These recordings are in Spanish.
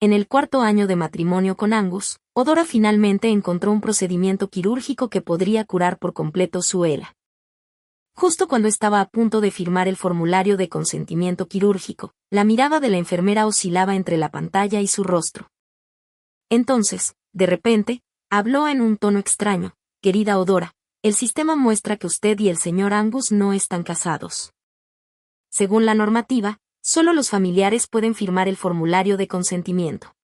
En el 4.º año de matrimonio con Angus, Odora finalmente encontró un procedimiento quirúrgico que podría curar por completo su ELA. Justo cuando estaba a punto de firmar el formulario de consentimiento quirúrgico, la mirada de la enfermera oscilaba entre la pantalla y su rostro. Entonces, de repente, habló en un tono extraño: «Querida Odora, el sistema muestra que usted y el señor Angus no están casados. Según la normativa, solo los familiares pueden firmar el formulario de consentimiento».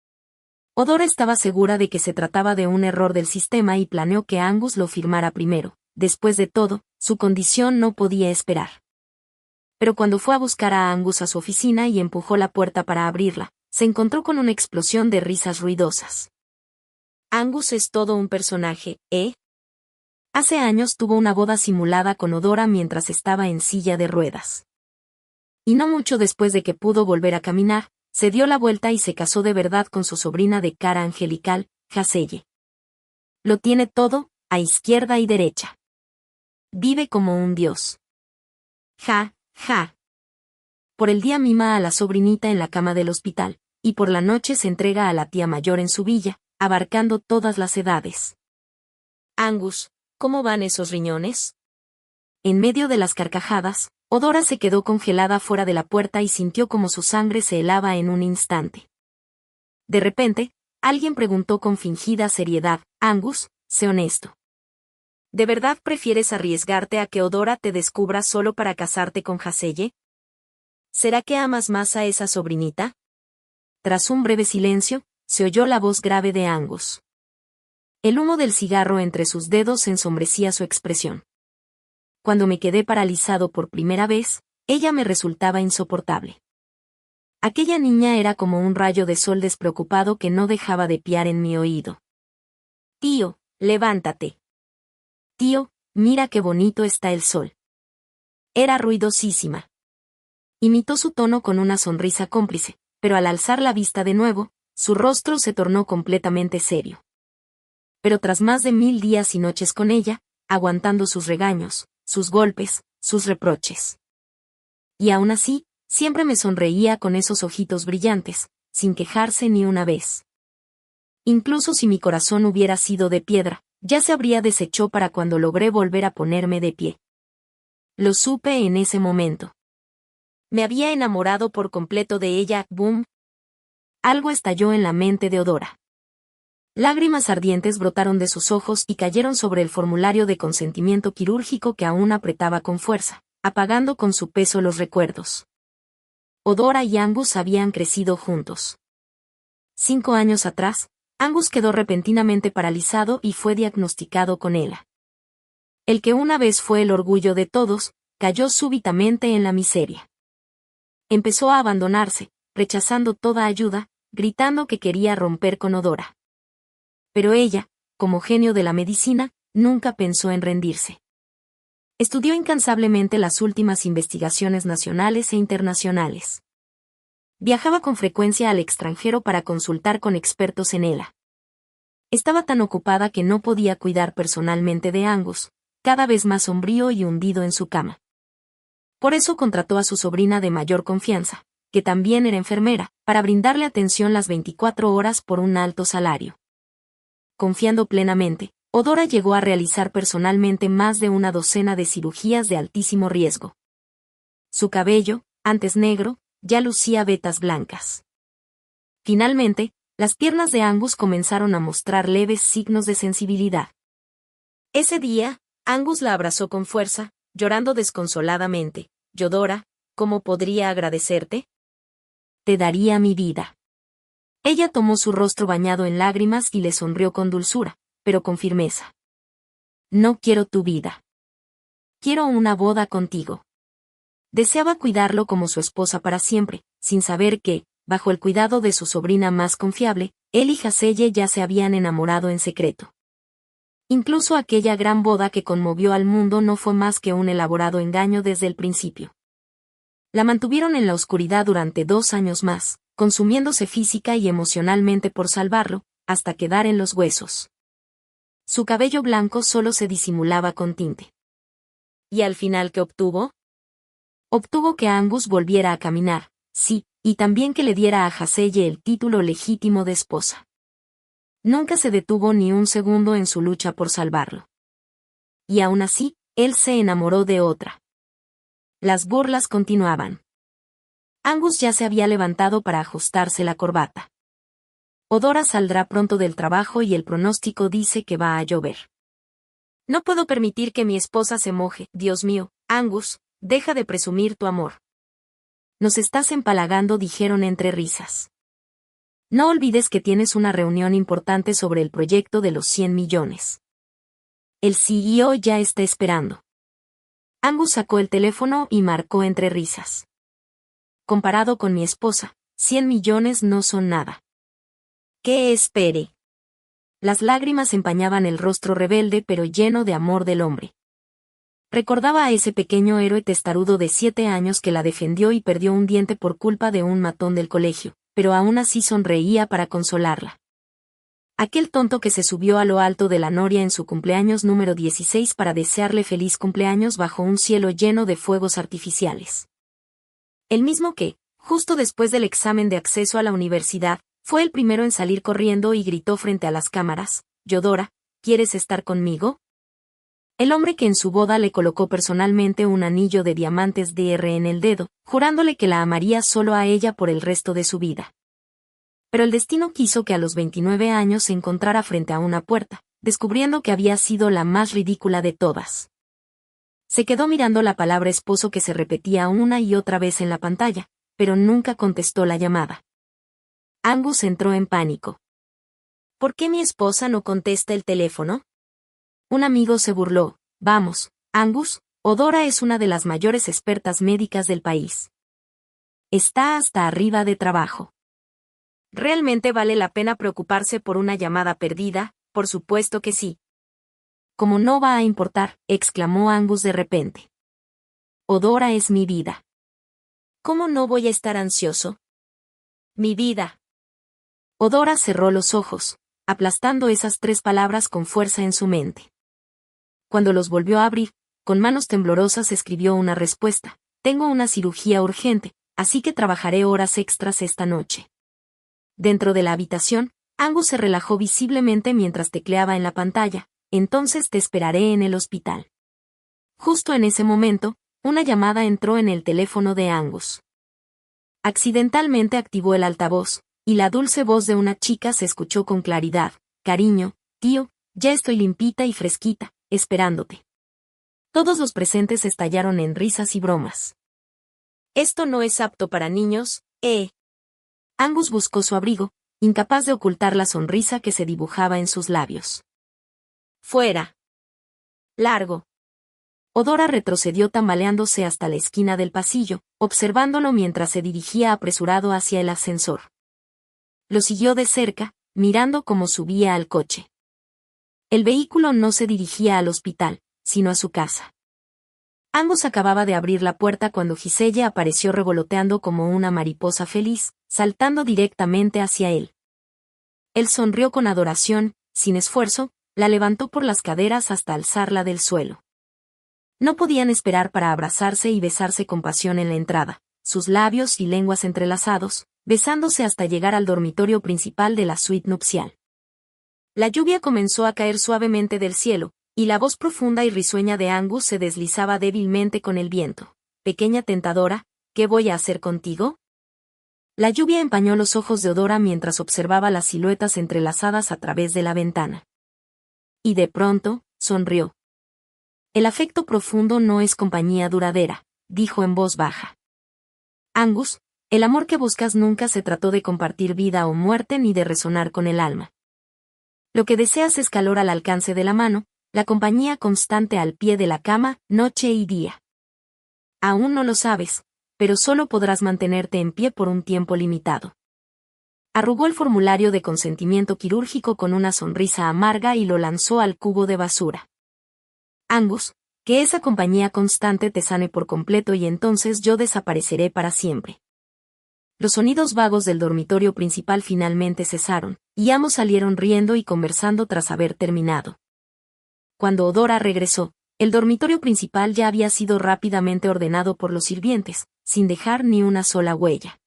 Odora estaba segura de que se trataba de un error del sistema y planeó que Angus lo firmara primero. Después de todo, su condición no podía esperar. Pero cuando fue a buscar a Angus a su oficina y empujó la puerta para abrirla, se encontró con una explosión de risas ruidosas. Angus es todo un personaje, ¿eh? Hace años tuvo una boda simulada con Odora mientras estaba en silla de ruedas. Y no mucho después de que pudo volver a caminar, se dio la vuelta y se casó de verdad con su sobrina de cara angelical, Haselle. Lo tiene todo, a izquierda y derecha. Vive como un dios. Ja, ja. Por el día mima a la sobrinita en la cama del hospital, y por la noche se entrega a la tía mayor en su villa, abarcando todas las edades. Angus, ¿cómo van esos riñones? En medio de las carcajadas, Odora se quedó congelada fuera de la puerta y sintió como su sangre se helaba en un instante. De repente, alguien preguntó con fingida seriedad: «Angus, sé honesto. ¿De verdad prefieres arriesgarte a que Odora te descubra solo para casarte con Haselle? ¿Será que amas más a esa sobrinita?» Tras un breve silencio, se oyó la voz grave de Angus. El humo del cigarro entre sus dedos ensombrecía su expresión. Cuando me quedé paralizado por primera vez, ella me resultaba insoportable. Aquella niña era como un rayo de sol despreocupado que no dejaba de piar en mi oído. «Tío, levántate. Tío, mira qué bonito está el sol». Era ruidosísima. Imitó su tono con una sonrisa cómplice, pero al alzar la vista de nuevo, su rostro se tornó completamente serio. Pero tras más de 1000 días y noches con ella, aguantando sus regaños, sus golpes, sus reproches. Y aún así, siempre me sonreía con esos ojitos brillantes, sin quejarse ni una vez. Incluso si mi corazón hubiera sido de piedra, ya se habría deshecho para cuando logré volver a ponerme de pie. Lo supe en ese momento. Me había enamorado por completo de ella. ¡Boom! Algo estalló en la mente de Odora. Lágrimas ardientes brotaron de sus ojos y cayeron sobre el formulario de consentimiento quirúrgico que aún apretaba con fuerza, apagando con su peso los recuerdos. Odora y Angus habían crecido juntos. 5 años atrás, Angus quedó repentinamente paralizado y fue diagnosticado con ELA. El que una vez fue el orgullo de todos, cayó súbitamente en la miseria. Empezó a abandonarse, rechazando toda ayuda, gritando que quería romper con Odora. Pero ella, como genio de la medicina, nunca pensó en rendirse. Estudió incansablemente las últimas investigaciones nacionales e internacionales. Viajaba con frecuencia al extranjero para consultar con expertos en ELA. Estaba tan ocupada que no podía cuidar personalmente de Angus, cada vez más sombrío y hundido en su cama. Por eso contrató a su sobrina de mayor confianza, que también era enfermera, para brindarle atención las 24 horas por un alto salario. Confiando plenamente, Odora llegó a realizar personalmente más de una docena de cirugías de altísimo riesgo. Su cabello, antes negro, ya lucía vetas blancas. Finalmente, las piernas de Angus comenzaron a mostrar leves signos de sensibilidad. Ese día, Angus la abrazó con fuerza, llorando desconsoladamente. «Odora, ¿cómo podría agradecerte? Te daría mi vida». Ella tomó su rostro bañado en lágrimas y le sonrió con dulzura, pero con firmeza. «No quiero tu vida. Quiero una boda contigo». Deseaba cuidarlo como su esposa para siempre, sin saber que, bajo el cuidado de su sobrina más confiable, él y Haselle ya se habían enamorado en secreto. Incluso aquella gran boda que conmovió al mundo no fue más que un elaborado engaño desde el principio. La mantuvieron en la oscuridad durante 2 años más, consumiéndose física y emocionalmente por salvarlo, hasta quedar en los huesos. Su cabello blanco solo se disimulaba con tinte. ¿Y al final qué obtuvo? Obtuvo que Angus volviera a caminar, sí, y también que le diera a Haseye el título legítimo de esposa. Nunca se detuvo ni un segundo en su lucha por salvarlo. Y aún así, él se enamoró de otra. Las burlas continuaban. Angus ya se había levantado para ajustarse la corbata. Odora saldrá pronto del trabajo y el pronóstico dice que va a llover. No puedo permitir que mi esposa se moje. Dios mío, Angus, deja de presumir tu amor. Nos estás empalagando, dijeron entre risas. No olvides que tienes una reunión importante sobre el proyecto de los 100 millones. El CEO ya está esperando. Angus sacó el teléfono y marcó entre risas. Comparado con mi esposa, 100 millones no son nada. ¿Qué espere? Las lágrimas empañaban el rostro rebelde pero lleno de amor del hombre. Recordaba a ese pequeño héroe testarudo de 7 años que la defendió y perdió un diente por culpa de un matón del colegio, pero aún así sonreía para consolarla. Aquel tonto que se subió a lo alto de la noria en su cumpleaños número 16 para desearle feliz cumpleaños bajo un cielo lleno de fuegos artificiales. El mismo que, justo después del examen de acceso a la universidad, fue el primero en salir corriendo y gritó frente a las cámaras: «Yodora, ¿quieres estar conmigo?». El hombre que en su boda le colocó personalmente un anillo de diamantes DR en el dedo, jurándole que la amaría solo a ella por el resto de su vida. Pero el destino quiso que a los 29 años se encontrara frente a una puerta, descubriendo que había sido la más ridícula de todas. Se quedó mirando la palabra esposo que se repetía una y otra vez en la pantalla, pero nunca contestó la llamada. Angus entró en pánico. ¿Por qué mi esposa no contesta el teléfono? Un amigo se burló. Vamos, Angus, Odora es una de las mayores expertas médicas del país. Está hasta arriba de trabajo. ¿Realmente vale la pena preocuparse por una llamada perdida? Por supuesto que sí. Como no va a importar, exclamó Angus de repente. Odora es mi vida. ¿Cómo no voy a estar ansioso? Mi vida. Odora cerró los ojos, aplastando esas 3 palabras con fuerza en su mente. Cuando los volvió a abrir, con manos temblorosas escribió una respuesta: tengo una cirugía urgente, así que trabajaré horas extras esta noche. Dentro de la habitación, Angus se relajó visiblemente mientras tecleaba en la pantalla. Entonces te esperaré en el hospital. Justo en ese momento, una llamada entró en el teléfono de Angus. Accidentalmente activó el altavoz, y la dulce voz de una chica se escuchó con claridad. Cariño, tío, ya estoy limpita y fresquita, esperándote. Todos los presentes estallaron en risas y bromas. Esto no es apto para niños, ¿eh? Angus buscó su abrigo, incapaz de ocultar la sonrisa que se dibujaba en sus labios. Fuera. Largo. Odora retrocedió tambaleándose hasta la esquina del pasillo, observándolo mientras se dirigía apresurado hacia el ascensor. Lo siguió de cerca, mirando cómo subía al coche. El vehículo no se dirigía al hospital, sino a su casa. Angus acababa de abrir la puerta cuando Giselle apareció revoloteando como una mariposa feliz, saltando directamente hacia él. Él sonrió con adoración, sin esfuerzo, la levantó por las caderas hasta alzarla del suelo. No podían esperar para abrazarse y besarse con pasión en la entrada, sus labios y lenguas entrelazados, besándose hasta llegar al dormitorio principal de la suite nupcial. La lluvia comenzó a caer suavemente del cielo, y la voz profunda y risueña de Angus se deslizaba débilmente con el viento. Pequeña tentadora, ¿qué voy a hacer contigo? La lluvia empañó los ojos de Odora mientras observaba las siluetas entrelazadas a través de la ventana. Y de pronto, sonrió. El afecto profundo no es compañía duradera, dijo en voz baja. Angus, el amor que buscas nunca se trató de compartir vida o muerte ni de resonar con el alma. Lo que deseas es calor al alcance de la mano, la compañía constante al pie de la cama, noche y día. Aún no lo sabes, pero solo podrás mantenerte en pie por un tiempo limitado. Arrugó el formulario de consentimiento quirúrgico con una sonrisa amarga y lo lanzó al cubo de basura. Angus, que esa compañía constante te sane por completo y entonces yo desapareceré para siempre. Los sonidos vagos del dormitorio principal finalmente cesaron, y ambos salieron riendo y conversando tras haber terminado. Cuando Odora regresó, el dormitorio principal ya había sido rápidamente ordenado por los sirvientes, sin dejar ni una sola huella.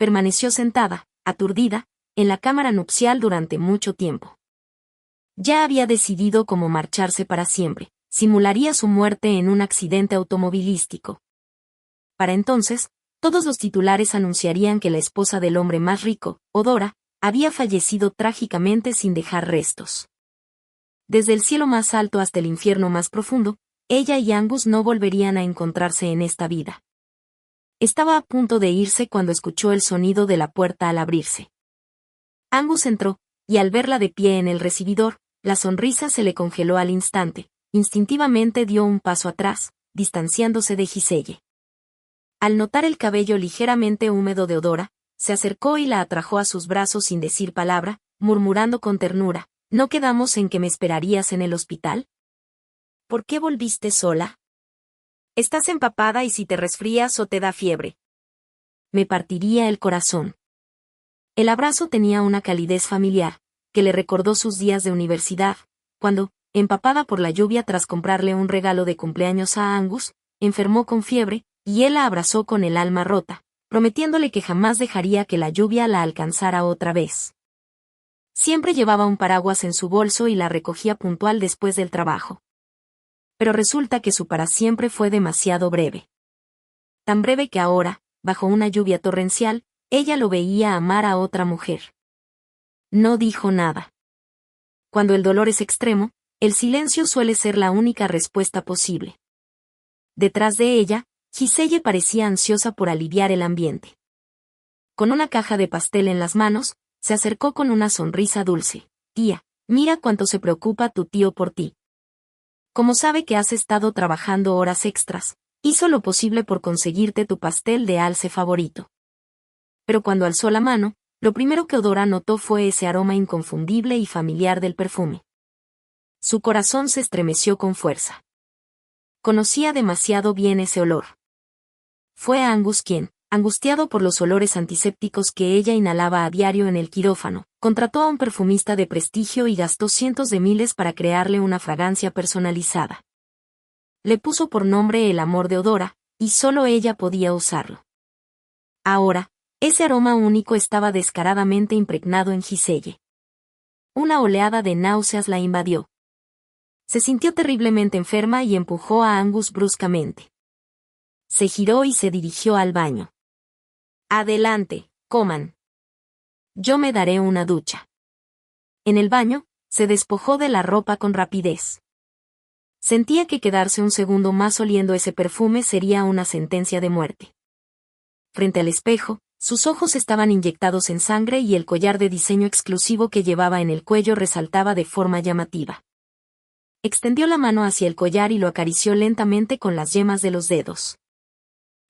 permaneció sentada, aturdida, en la cámara nupcial durante mucho tiempo. Ya había decidido cómo marcharse para siempre, simularía su muerte en un accidente automovilístico. Para entonces, todos los titulares anunciarían que la esposa del hombre más rico, Odora, había fallecido trágicamente sin dejar restos. Desde el cielo más alto hasta el infierno más profundo, ella y Angus no volverían a encontrarse en esta vida. Estaba a punto de irse cuando escuchó el sonido de la puerta al abrirse. Angus entró, y al verla de pie en el recibidor, la sonrisa se le congeló al instante. Instintivamente dio un paso atrás, distanciándose de Giselle. Al notar el cabello ligeramente húmedo de Odora, se acercó y la atrajo a sus brazos sin decir palabra, murmurando con ternura: ¿No quedamos en que me esperarías en el hospital? ¿Por qué volviste sola? Estás empapada y si te resfrías o te da fiebre. Me partiría el corazón. El abrazo tenía una calidez familiar, que le recordó sus días de universidad, cuando, empapada por la lluvia tras comprarle un regalo de cumpleaños a Angus, enfermó con fiebre, y él la abrazó con el alma rota, prometiéndole que jamás dejaría que la lluvia la alcanzara otra vez. Siempre llevaba un paraguas en su bolso y la recogía puntual después del trabajo. Pero resulta que su para siempre fue demasiado breve. Tan breve que ahora, bajo una lluvia torrencial, ella lo veía amar a otra mujer. No dijo nada. Cuando el dolor es extremo, el silencio suele ser la única respuesta posible. Detrás de ella, Giselle parecía ansiosa por aliviar el ambiente. Con una caja de pastel en las manos, se acercó con una sonrisa dulce. Tía, mira cuánto se preocupa tu tío por ti. Como sabe que has estado trabajando horas extras, hizo lo posible por conseguirte tu pastel de alce favorito. Pero cuando alzó la mano, lo primero que Odora notó fue ese aroma inconfundible y familiar del perfume. Su corazón se estremeció con fuerza. Conocía demasiado bien ese olor. Fue Angus quien, angustiado por los olores antisépticos que ella inhalaba a diario en el quirófano, contrató a un perfumista de prestigio y gastó cientos de miles para crearle una fragancia personalizada. Le puso por nombre el amor de Odora, y solo ella podía usarlo. Ahora, ese aroma único estaba descaradamente impregnado en Giselle. Una oleada de náuseas la invadió. Se sintió terriblemente enferma y empujó a Angus bruscamente. Se giró y se dirigió al baño. Adelante, coman. Yo me daré una ducha. En el baño, se despojó de la ropa con rapidez. Sentía que quedarse un segundo más oliendo ese perfume sería una sentencia de muerte. Frente al espejo, sus ojos estaban inyectados en sangre y el collar de diseño exclusivo que llevaba en el cuello resaltaba de forma llamativa. Extendió la mano hacia el collar y lo acarició lentamente con las yemas de los dedos.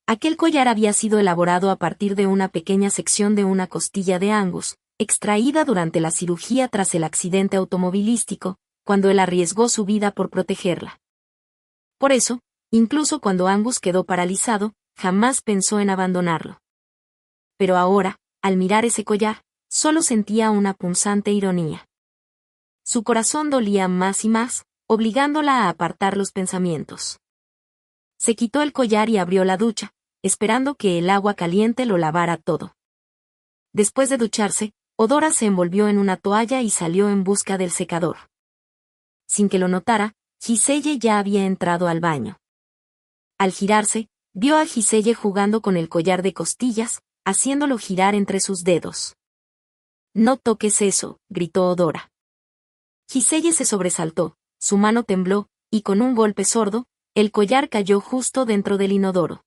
Aquel collar había sido elaborado a partir de una pequeña sección de una costilla de Angus, extraída durante la cirugía tras el accidente automovilístico, cuando él arriesgó su vida por protegerla. Por eso, incluso cuando Angus quedó paralizado, jamás pensó en abandonarlo. Pero ahora, al mirar ese collar, solo sentía una punzante ironía. Su corazón dolía más y más, obligándola a apartar los pensamientos. Se quitó el collar y abrió la ducha, esperando que el agua caliente lo lavara todo. Después de ducharse, Odora se envolvió en una toalla y salió en busca del secador. Sin que lo notara, Giselle ya había entrado al baño. Al girarse, vio a Giselle jugando con el collar de costillas, haciéndolo girar entre sus dedos. «No toques eso», gritó Odora. Giselle se sobresaltó, su mano tembló, y con un golpe sordo, el collar cayó justo dentro del inodoro.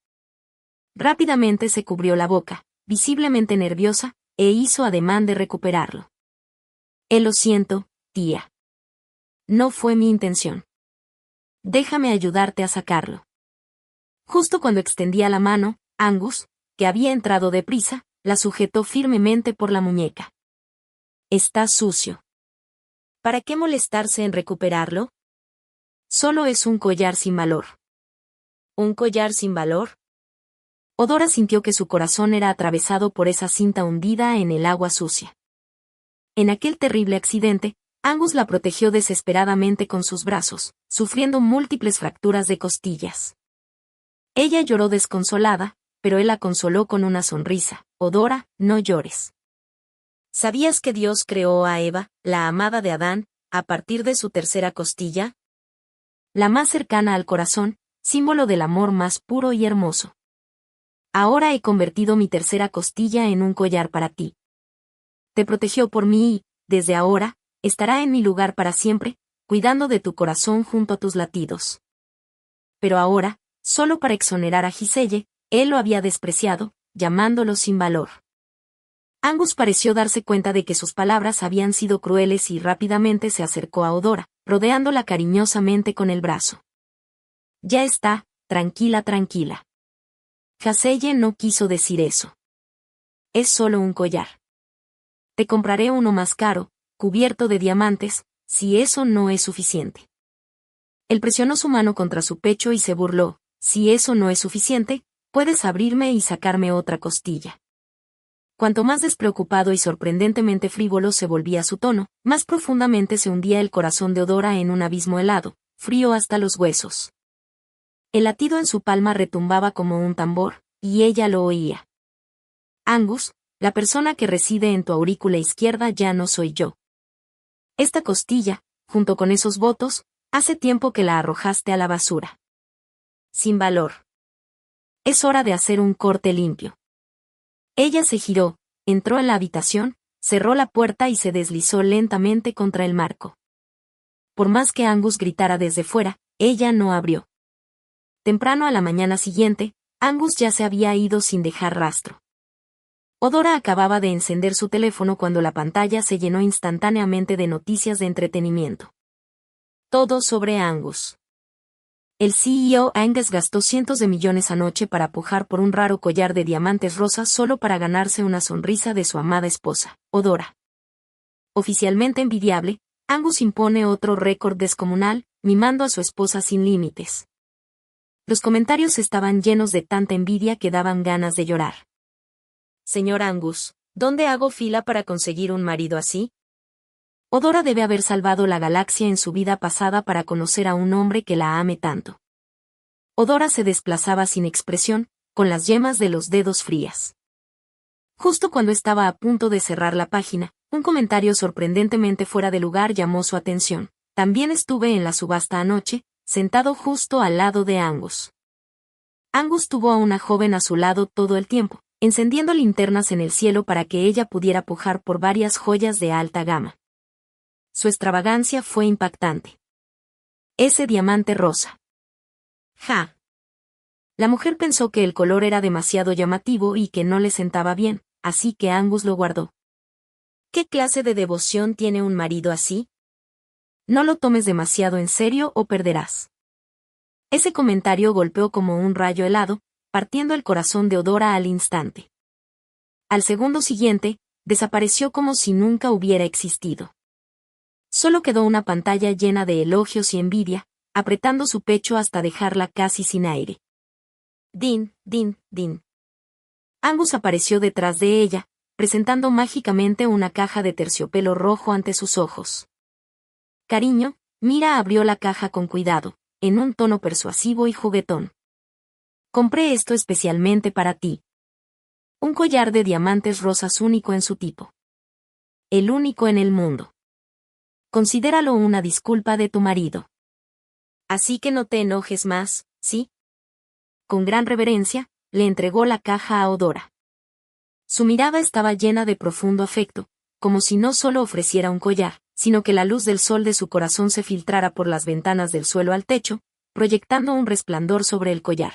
Rápidamente se cubrió la boca, visiblemente nerviosa, e hizo ademán de recuperarlo. Lo siento, tía. No fue mi intención. Déjame ayudarte a sacarlo. Justo cuando extendía la mano, Angus, que había entrado deprisa, la sujetó firmemente por la muñeca. Está sucio. ¿Para qué molestarse en recuperarlo? Solo es un collar sin valor. ¿Un collar sin valor? Odora sintió que su corazón era atravesado por esa cinta hundida en el agua sucia. En aquel terrible accidente, Angus la protegió desesperadamente con sus brazos, sufriendo múltiples fracturas de costillas. Ella lloró desconsolada, pero él la consoló con una sonrisa. Odora, no llores. ¿Sabías que Dios creó a Eva, la amada de Adán, a partir de su tercera costilla? La más cercana al corazón, símbolo del amor más puro y hermoso. Ahora he convertido mi tercera costilla en un collar para ti. Te protegió por mí y, desde ahora, estará en mi lugar para siempre, cuidando de tu corazón junto a tus latidos. Pero ahora, solo para exonerar a Giselle, él lo había despreciado, llamándolo sin valor. Angus pareció darse cuenta de que sus palabras habían sido crueles y rápidamente se acercó a Odora, rodeándola cariñosamente con el brazo. Ya está, tranquila, tranquila. Giselle no quiso decir eso. Es solo un collar. Te compraré uno más caro, cubierto de diamantes, si eso no es suficiente. Él presionó su mano contra su pecho y se burló. Si eso no es suficiente, puedes abrirme y sacarme otra costilla. Cuanto más despreocupado y sorprendentemente frívolo se volvía su tono, más profundamente se hundía el corazón de Odora en un abismo helado, frío hasta los huesos. El latido en su palma retumbaba como un tambor, y ella lo oía. Angus, la persona que reside en tu aurícula izquierda ya no soy yo. Esta costilla, junto con esos votos, hace tiempo que la arrojaste a la basura. Sin valor. Es hora de hacer un corte limpio. Ella se giró, entró en la habitación, cerró la puerta y se deslizó lentamente contra el marco. Por más que Angus gritara desde fuera, ella no abrió. Temprano a la mañana siguiente, Angus ya se había ido sin dejar rastro. Odora acababa de encender su teléfono cuando la pantalla se llenó instantáneamente de noticias de entretenimiento. Todo sobre Angus. El CEO Angus gastó cientos de millones anoche para pujar por un raro collar de diamantes rosas solo para ganarse una sonrisa de su amada esposa, Odora. Oficialmente envidiable, Angus impone otro récord descomunal, mimando a su esposa sin límites. Los comentarios estaban llenos de tanta envidia que daban ganas de llorar. Señor Angus, ¿dónde hago fila para conseguir un marido así? Odora debe haber salvado la galaxia en su vida pasada para conocer a un hombre que la ame tanto. Odora se desplazaba sin expresión, con las yemas de los dedos frías. Justo cuando estaba a punto de cerrar la página, un comentario sorprendentemente fuera de lugar llamó su atención. También estuve en la subasta anoche, sentado justo al lado de Angus. Angus tuvo a una joven a su lado todo el tiempo, encendiendo linternas en el cielo para que ella pudiera pujar por varias joyas de alta gama. Su extravagancia fue impactante. Ese diamante rosa. ¡Ja! La mujer pensó que el color era demasiado llamativo y que no le sentaba bien, así que Angus lo guardó. ¿Qué clase de devoción tiene un marido así? No lo tomes demasiado en serio o perderás. Ese comentario golpeó como un rayo helado, partiendo el corazón de Odora al instante. Al segundo siguiente, desapareció como si nunca hubiera existido. Solo quedó una pantalla llena de elogios y envidia, apretando su pecho hasta dejarla casi sin aire. Din, din, din. Angus apareció detrás de ella, presentando mágicamente una caja de terciopelo rojo ante sus ojos. Cariño, Mira abrió la caja con cuidado, en un tono persuasivo y juguetón. Compré esto especialmente para ti. Un collar de diamantes rosas único en su tipo. El único en el mundo. Considéralo una disculpa de tu marido. Así que no te enojes más, ¿sí? Con gran reverencia, le entregó la caja a Odora. Su mirada estaba llena de profundo afecto, como si no solo ofreciera un collar, sino que la luz del sol de su corazón se filtrara por las ventanas del suelo al techo, proyectando un resplandor sobre el collar.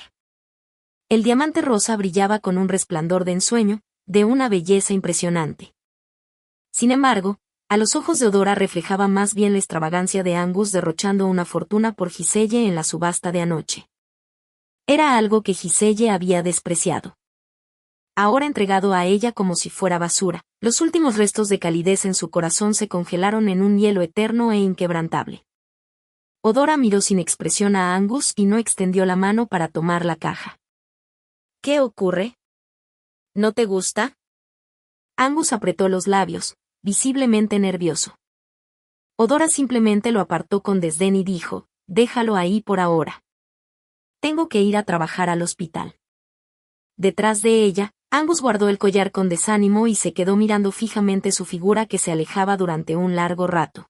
El diamante rosa brillaba con un resplandor de ensueño, de una belleza impresionante. Sin embargo, a los ojos de Odora reflejaba más bien la extravagancia de Angus derrochando una fortuna por Giselle en la subasta de anoche. Era algo que Giselle había despreciado. Ahora entregado a ella como si fuera basura, los últimos restos de calidez en su corazón se congelaron en un hielo eterno e inquebrantable. Odora miró sin expresión a Angus y no extendió la mano para tomar la caja. ¿Qué ocurre? ¿No te gusta? Angus apretó los labios, visiblemente nervioso. Odora simplemente lo apartó con desdén y dijo, déjalo ahí por ahora. Tengo que ir a trabajar al hospital. Detrás de ella, Angus guardó el collar con desánimo y se quedó mirando fijamente su figura que se alejaba durante un largo rato.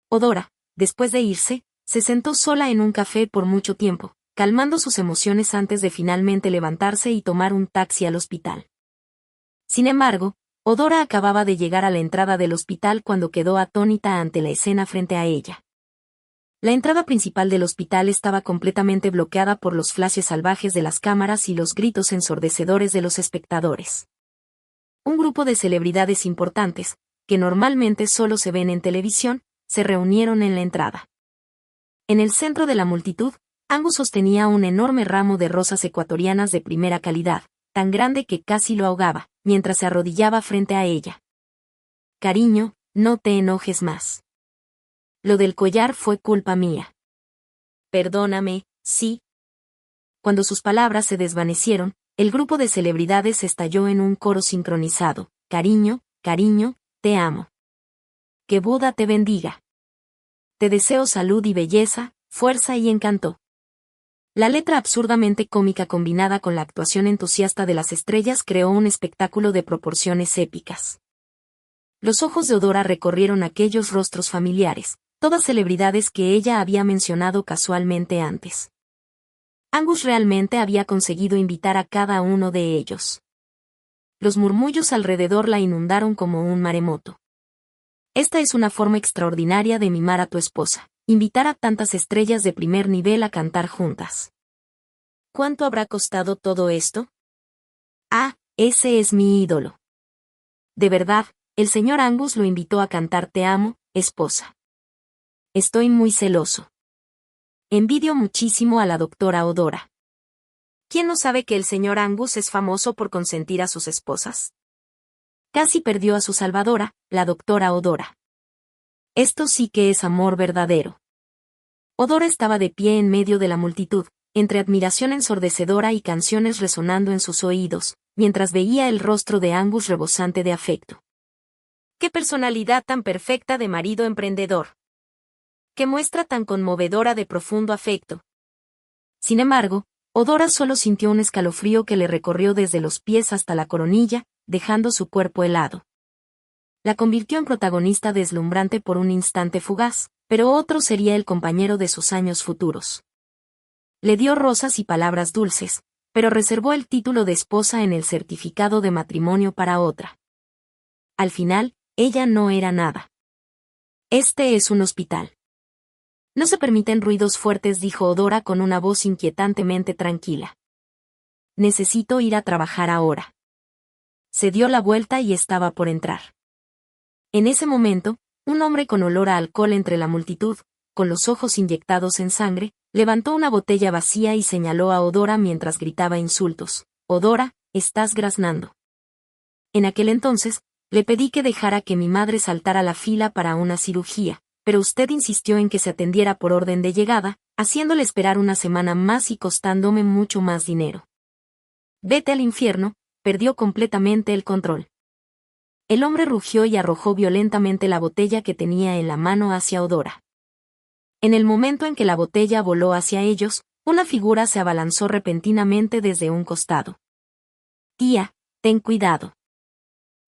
Odora, después de irse, se sentó sola en un café por mucho tiempo, calmando sus emociones antes de finalmente levantarse y tomar un taxi al hospital. Sin embargo, Odora acababa de llegar a la entrada del hospital cuando quedó atónita ante la escena frente a ella. La entrada principal del hospital estaba completamente bloqueada por los flashes salvajes de las cámaras y los gritos ensordecedores de los espectadores. Un grupo de celebridades importantes, que normalmente solo se ven en televisión, se reunieron en la entrada. En el centro de la multitud, Angus sostenía un enorme ramo de rosas ecuatorianas de primera calidad, tan grande que casi lo ahogaba, mientras se arrodillaba frente a ella. Cariño, no te enojes más. Lo del collar fue culpa mía. Perdóname, sí. Cuando sus palabras se desvanecieron, el grupo de celebridades estalló en un coro sincronizado. Cariño, cariño, te amo. Que Buda te bendiga. Te deseo salud y belleza, fuerza y encanto. La letra absurdamente cómica combinada con la actuación entusiasta de las estrellas creó un espectáculo de proporciones épicas. Los ojos de Odora recorrieron aquellos rostros familiares, todas celebridades que ella había mencionado casualmente antes. Angus realmente había conseguido invitar a cada uno de ellos. Los murmullos alrededor la inundaron como un maremoto. Esta es una forma extraordinaria de mimar a tu esposa, invitar a tantas estrellas de primer nivel a cantar juntas. ¿Cuánto habrá costado todo esto? Ah, ese es mi ídolo. De verdad, el señor Angus lo invitó a cantar Te amo, esposa. Estoy muy celoso. Envidio muchísimo a la doctora Odora. ¿Quién no sabe que el señor Angus es famoso por consentir a sus esposas? Casi perdió a su salvadora, la doctora Odora. Esto sí que es amor verdadero. Odora estaba de pie en medio de la multitud, entre admiración ensordecedora y canciones resonando en sus oídos, mientras veía el rostro de Angus rebosante de afecto. ¡Qué personalidad tan perfecta de marido emprendedor! ¡Qué muestra tan conmovedora de profundo afecto! Sin embargo, Odora solo sintió un escalofrío que le recorrió desde los pies hasta la coronilla, dejando su cuerpo helado. La convirtió en protagonista deslumbrante por un instante fugaz, pero otro sería el compañero de sus años futuros. Le dio rosas y palabras dulces, pero reservó el título de esposa en el certificado de matrimonio para otra. Al final, ella no era nada. Este es un hospital. No se permiten ruidos fuertes, dijo Odora con una voz inquietantemente tranquila. Necesito ir a trabajar ahora. Se dio la vuelta y estaba por entrar. En ese momento, un hombre con olor a alcohol entre la multitud, con los ojos inyectados en sangre, levantó una botella vacía y señaló a Odora mientras gritaba insultos. Odora, estás graznando. En aquel entonces, le pedí que dejara que mi madre saltara la fila para una cirugía, pero usted insistió en que se atendiera por orden de llegada, haciéndole esperar una semana más y costándome mucho más dinero. Vete al infierno, perdió completamente el control. El hombre rugió y arrojó violentamente la botella que tenía en la mano hacia Odora. En el momento en que la botella voló hacia ellos, una figura se abalanzó repentinamente desde un costado. Tía, ten cuidado.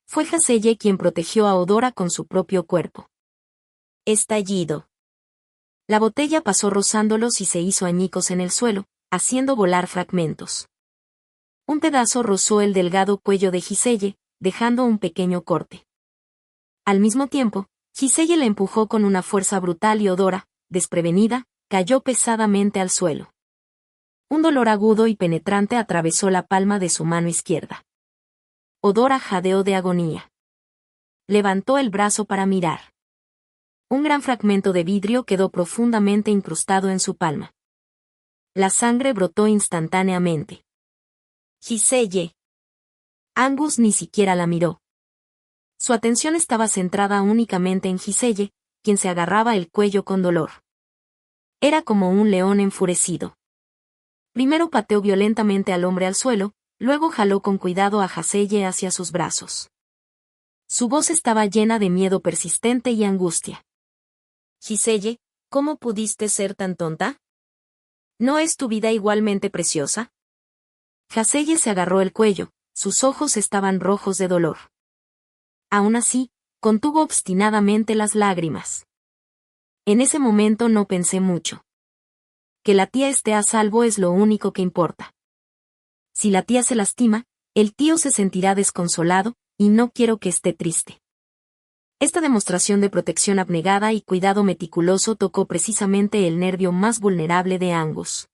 Fue Haselle quien protegió a Odora con su propio cuerpo. Estallido. La botella pasó rozándolos y se hizo añicos en el suelo, haciendo volar fragmentos. Un pedazo rozó el delgado cuello de Haselle, dejando un pequeño corte. Al mismo tiempo, Haselle la empujó con una fuerza brutal y Odora, desprevenida, cayó pesadamente al suelo. Un dolor agudo y penetrante atravesó la palma de su mano izquierda. Odora jadeó de agonía. Levantó el brazo para mirar. Un gran fragmento de vidrio quedó profundamente incrustado en su palma. La sangre brotó instantáneamente. Haselle. Angus ni siquiera la miró. Su atención estaba centrada únicamente en Haselle, quien se agarraba el cuello con dolor. Era como un león enfurecido. Primero pateó violentamente al hombre al suelo, luego jaló con cuidado a Haselle hacia sus brazos. Su voz estaba llena de miedo persistente y angustia. Haselle, ¿cómo pudiste ser tan tonta? ¿No es tu vida igualmente preciosa? Haseye se agarró el cuello, sus ojos estaban rojos de dolor. Aún así, contuvo obstinadamente las lágrimas. En ese momento no pensé mucho. Que la tía esté a salvo es lo único que importa. Si la tía se lastima, el tío se sentirá desconsolado, y no quiero que esté triste. Esta demostración de protección abnegada y cuidado meticuloso tocó precisamente el nervio más vulnerable de Angus.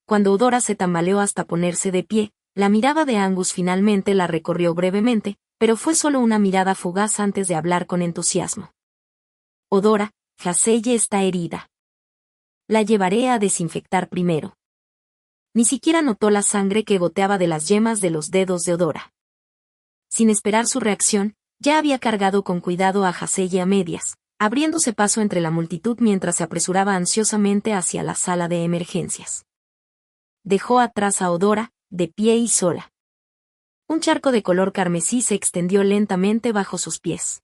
Cuando Odora se tambaleó hasta ponerse de pie, la mirada de Angus finalmente la recorrió brevemente, pero fue solo una mirada fugaz antes de hablar con entusiasmo. Odora, Haseye está herida. La llevaré a desinfectar primero. Ni siquiera notó la sangre que goteaba de las yemas de los dedos de Odora. Sin esperar su reacción, ya había cargado con cuidado a Haseye a medias, abriéndose paso entre la multitud mientras se apresuraba ansiosamente hacia la sala de emergencias. Dejó atrás a Odora, de pie y sola. Un charco de color carmesí se extendió lentamente bajo sus pies.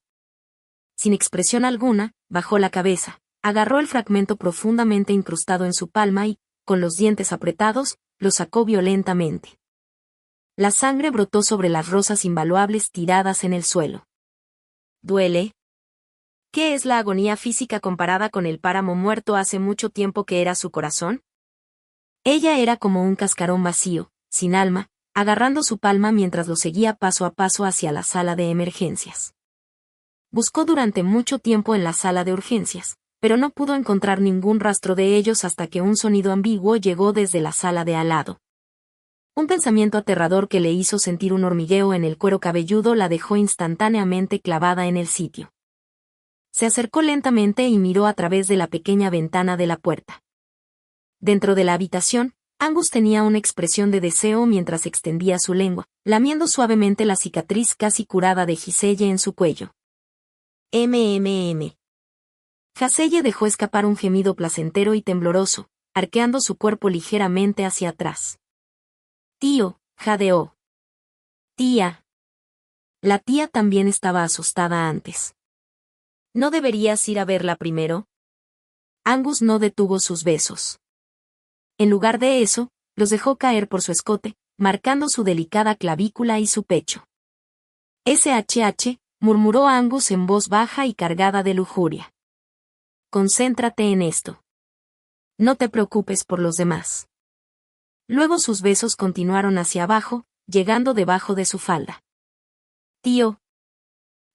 Sin expresión alguna, bajó la cabeza, agarró el fragmento profundamente incrustado en su palma y, con los dientes apretados, lo sacó violentamente. La sangre brotó sobre las rosas invaluables tiradas en el suelo. ¿Duele? ¿Qué es la agonía física comparada con el páramo muerto hace mucho tiempo que era su corazón? Ella era como un cascarón vacío, sin alma, agarrando su palma mientras lo seguía paso a paso hacia la sala de emergencias. Buscó durante mucho tiempo en la sala de urgencias, pero no pudo encontrar ningún rastro de ellos hasta que un sonido ambiguo llegó desde la sala de al lado. Un pensamiento aterrador que le hizo sentir un hormigueo en el cuero cabelludo la dejó instantáneamente clavada en el sitio. Se acercó lentamente y miró a través de la pequeña ventana de la puerta. Dentro de la habitación, Angus tenía una expresión de deseo mientras extendía su lengua, lamiendo suavemente la cicatriz casi curada de Haseye en su cuello. Haseye dejó escapar un gemido placentero y tembloroso, arqueando su cuerpo ligeramente hacia atrás. Tío, jadeó. Tía. La tía también estaba asustada antes. ¿No deberías ir a verla primero? Angus no detuvo sus besos. En lugar de eso, los dejó caer por su escote, marcando su delicada clavícula y su pecho. SHH, murmuró Angus en voz baja y cargada de lujuria. Concéntrate en esto. No te preocupes por los demás. Luego sus besos continuaron hacia abajo, llegando debajo de su falda. Tío.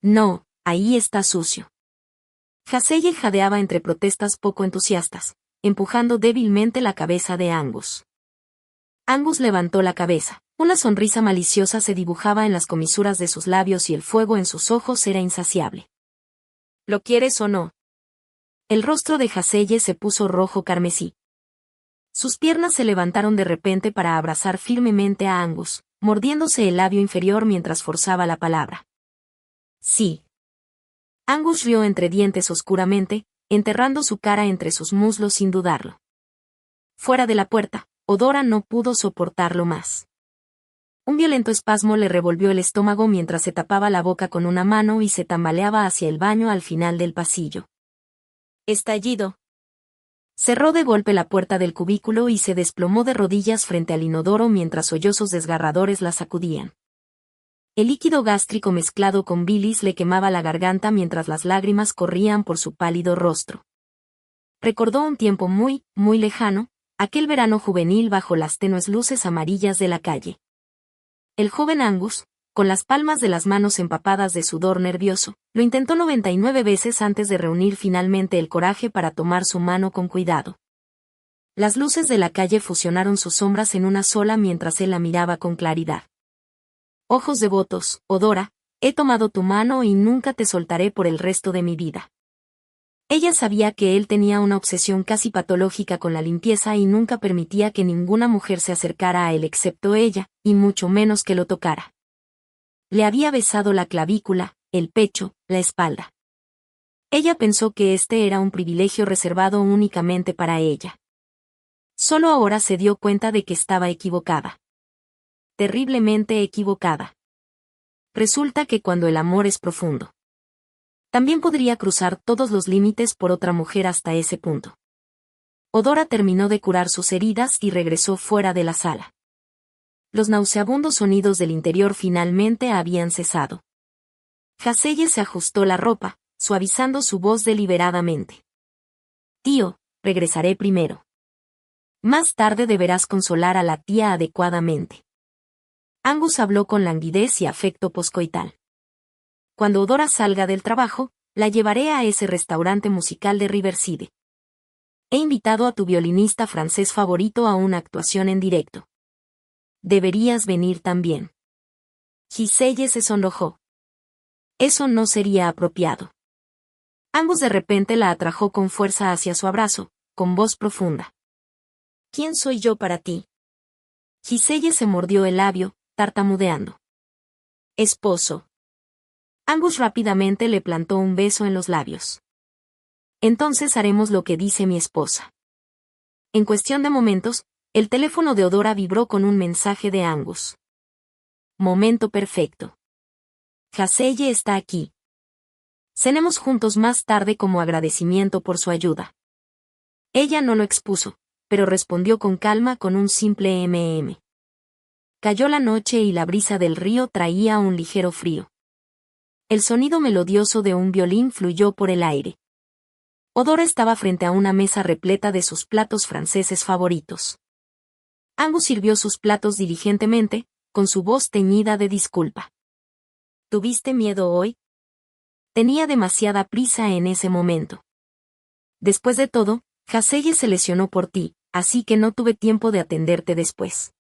No, ahí está sucio. Haseye jadeaba entre protestas poco entusiastas, empujando débilmente la cabeza de Angus. Angus levantó la cabeza. Una sonrisa maliciosa se dibujaba en las comisuras de sus labios y el fuego en sus ojos era insaciable. ¿Lo quieres o no? El rostro de Haseye se puso rojo carmesí. Sus piernas se levantaron de repente para abrazar firmemente a Angus, mordiéndose el labio inferior mientras forzaba la palabra. Sí. Angus rió entre dientes oscuramente, enterrando su cara entre sus muslos sin dudarlo. Fuera de la puerta, Odora no pudo soportarlo más. Un violento espasmo le revolvió el estómago mientras se tapaba la boca con una mano y se tambaleaba hacia el baño al final del pasillo. Estallido. Cerró de golpe la puerta del cubículo y se desplomó de rodillas frente al inodoro mientras sollozos desgarradores la sacudían. El líquido gástrico mezclado con bilis le quemaba la garganta mientras las lágrimas corrían por su pálido rostro. Recordó un tiempo muy, muy lejano, aquel verano juvenil bajo las tenues luces amarillas de la calle. El joven Angus, con las palmas de las manos empapadas de sudor nervioso, lo intentó 99 veces antes de reunir finalmente el coraje para tomar su mano con cuidado. Las luces de la calle fusionaron sus sombras en una sola mientras él la miraba con claridad. Ojos devotos, Odora, he tomado tu mano y nunca te soltaré por el resto de mi vida. Ella sabía que él tenía una obsesión casi patológica con la limpieza y nunca permitía que ninguna mujer se acercara a él excepto ella, y mucho menos que lo tocara. Le había besado la clavícula, el pecho, la espalda. Ella pensó que este era un privilegio reservado únicamente para ella. Solo ahora se dio cuenta de que estaba equivocada. Terriblemente equivocada. Resulta que cuando el amor es profundo, también podría cruzar todos los límites por otra mujer hasta ese punto. Odora terminó de curar sus heridas y regresó fuera de la sala. los nauseabundos sonidos del interior finalmente habían cesado. Haseye se ajustó la ropa, suavizando su voz deliberadamente. Tío, regresaré primero. Más tarde deberás consolar a la tía adecuadamente. Angus habló con languidez y afecto poscoital. Cuando Odora salga del trabajo, la llevaré a ese restaurante musical de Riverside. He invitado a tu violinista francés favorito a una actuación en directo. Deberías venir también. Giselle se sonrojó. Eso no sería apropiado. Angus de repente la atrajo con fuerza hacia su abrazo, con voz profunda. ¿Quién soy yo para ti? Giselle se mordió el labio, tartamudeando. Esposo. Angus rápidamente le plantó un beso en los labios. Entonces haremos lo que dice mi esposa. En cuestión de momentos, el teléfono de Odora vibró con un mensaje de Angus. Momento perfecto. Haseye está aquí. Cenemos juntos más tarde como agradecimiento por su ayuda. Ella no lo expuso, pero respondió con calma con un simple Cayó la noche y la brisa del río traía un ligero frío. El sonido melodioso de un violín fluyó por el aire. Odora estaba frente a una mesa repleta de sus platos franceses favoritos. Angus sirvió sus platos diligentemente, con su voz teñida de disculpa. ¿Tuviste miedo hoy? Tenía demasiada prisa en ese momento. Después de todo, Haseye se lesionó por ti, así que no tuve tiempo de atenderte después.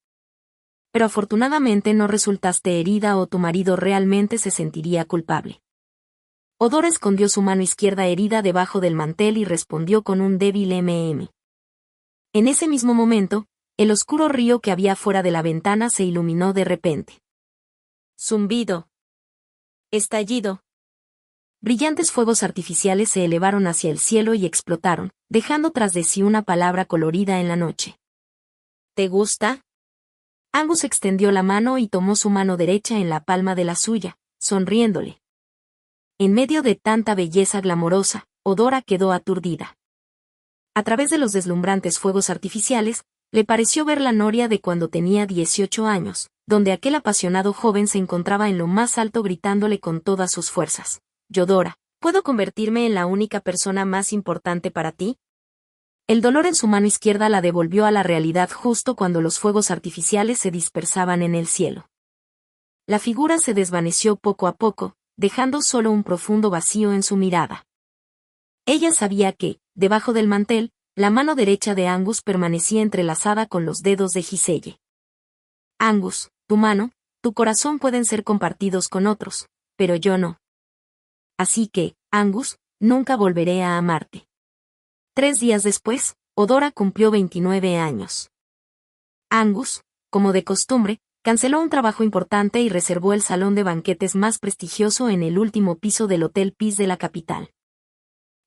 Pero afortunadamente no resultaste herida o tu marido realmente se sentiría culpable. Odora escondió su mano izquierda herida debajo del mantel y respondió con un débil En ese mismo momento, el oscuro río que había fuera de la ventana se iluminó de repente. Zumbido. Estallido. Brillantes fuegos artificiales se elevaron hacia el cielo y explotaron, dejando tras de sí una palabra colorida en la noche. ¿Te gusta? Angus extendió la mano y tomó su mano derecha en la palma de la suya, sonriéndole. En medio de tanta belleza glamorosa, Odora quedó aturdida. A través de los deslumbrantes fuegos artificiales, le pareció ver la noria de cuando tenía 18 años, donde aquel apasionado joven se encontraba en lo más alto gritándole con todas sus fuerzas. Yodora, ¿puedo convertirme en la única persona más importante para ti? El dolor en su mano izquierda la devolvió a la realidad justo cuando los fuegos artificiales se dispersaban en el cielo. La figura se desvaneció poco a poco, dejando solo un profundo vacío en su mirada. Ella sabía que, debajo del mantel, la mano derecha de Angus permanecía entrelazada con los dedos de Giselle. Angus, tu mano, tu corazón pueden ser compartidos con otros, pero yo no. Así que, Angus, nunca volveré a amarte. 3 días después, Odora cumplió 29 años. Angus, como de costumbre, canceló un trabajo importante y reservó el salón de banquetes más prestigioso en el último piso del Hotel Peace de la capital.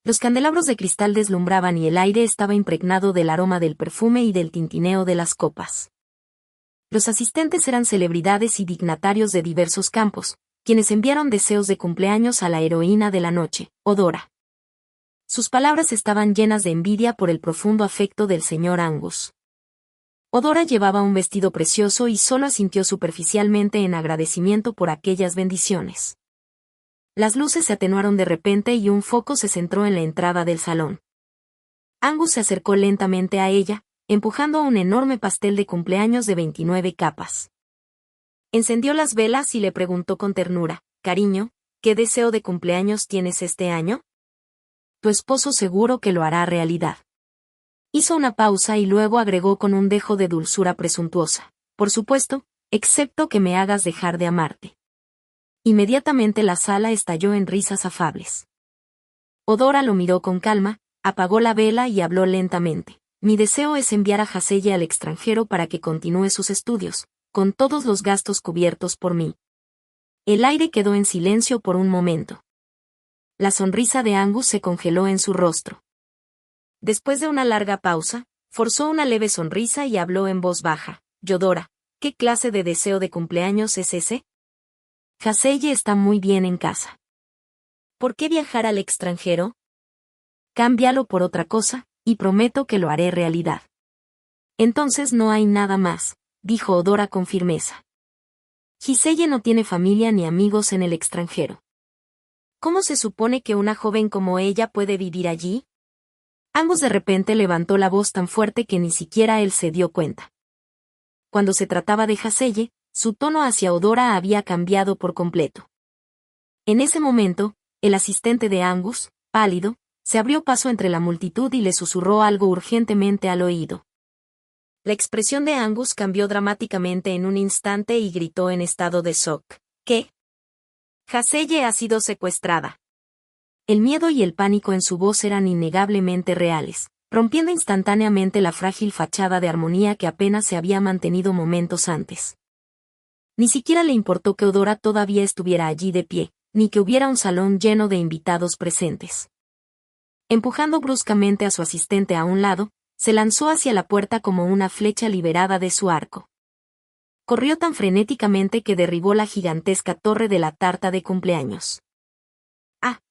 Los candelabros de cristal deslumbraban y el aire estaba impregnado del aroma del perfume y del tintineo de las copas. Los asistentes eran celebridades y dignatarios de diversos campos, quienes enviaron deseos de cumpleaños a la heroína de la noche, Odora. Sus palabras estaban llenas de envidia por el profundo afecto del señor Angus. Odora llevaba un vestido precioso y solo asintió superficialmente en agradecimiento por aquellas bendiciones. Las luces se atenuaron de repente y un foco se centró en la entrada del salón. Angus se acercó lentamente a ella, empujando un enorme pastel de cumpleaños de 29 capas. Encendió las velas y le preguntó con ternura, «Cariño, ¿qué deseo de cumpleaños tienes este año?» Tu esposo seguro que lo hará realidad. Hizo una pausa y luego agregó con un dejo de dulzura presuntuosa. Por supuesto, excepto que me hagas dejar de amarte. Inmediatamente la sala estalló en risas afables. Odora lo miró con calma, apagó la vela y habló lentamente. Mi deseo es enviar a Haseye al extranjero para que continúe sus estudios, con todos los gastos cubiertos por mí. El aire quedó en silencio por un momento. La sonrisa de Angus se congeló en su rostro. Después de una larga pausa, forzó una leve sonrisa y habló en voz baja. Yodora, ¿qué clase de deseo de cumpleaños es ese? Haseye está muy bien en casa. ¿Por qué viajar al extranjero? Cámbialo por otra cosa, y prometo que lo haré realidad. Entonces no hay nada más, dijo Odora con firmeza. Giselle no tiene familia ni amigos en el extranjero. ¿Cómo se supone que una joven como ella puede vivir allí? Angus de repente levantó la voz tan fuerte que ni siquiera él se dio cuenta. Cuando se trataba de Giselle, su tono hacia Odora había cambiado por completo. En ese momento, el asistente de Angus, pálido, se abrió paso entre la multitud y le susurró algo urgentemente al oído. La expresión de Angus cambió dramáticamente en un instante y gritó en estado de shock. ¿Qué? Giselle ha sido secuestrada. El miedo y el pánico en su voz eran innegablemente reales, rompiendo instantáneamente la frágil fachada de armonía que apenas se había mantenido momentos antes. Ni siquiera le importó que Odora todavía estuviera allí de pie, ni que hubiera un salón lleno de invitados presentes. Empujando bruscamente a su asistente a un lado, se lanzó hacia la puerta como una flecha liberada de su arco. Corrió tan frenéticamente que derribó la gigantesca torre de la tarta de cumpleaños.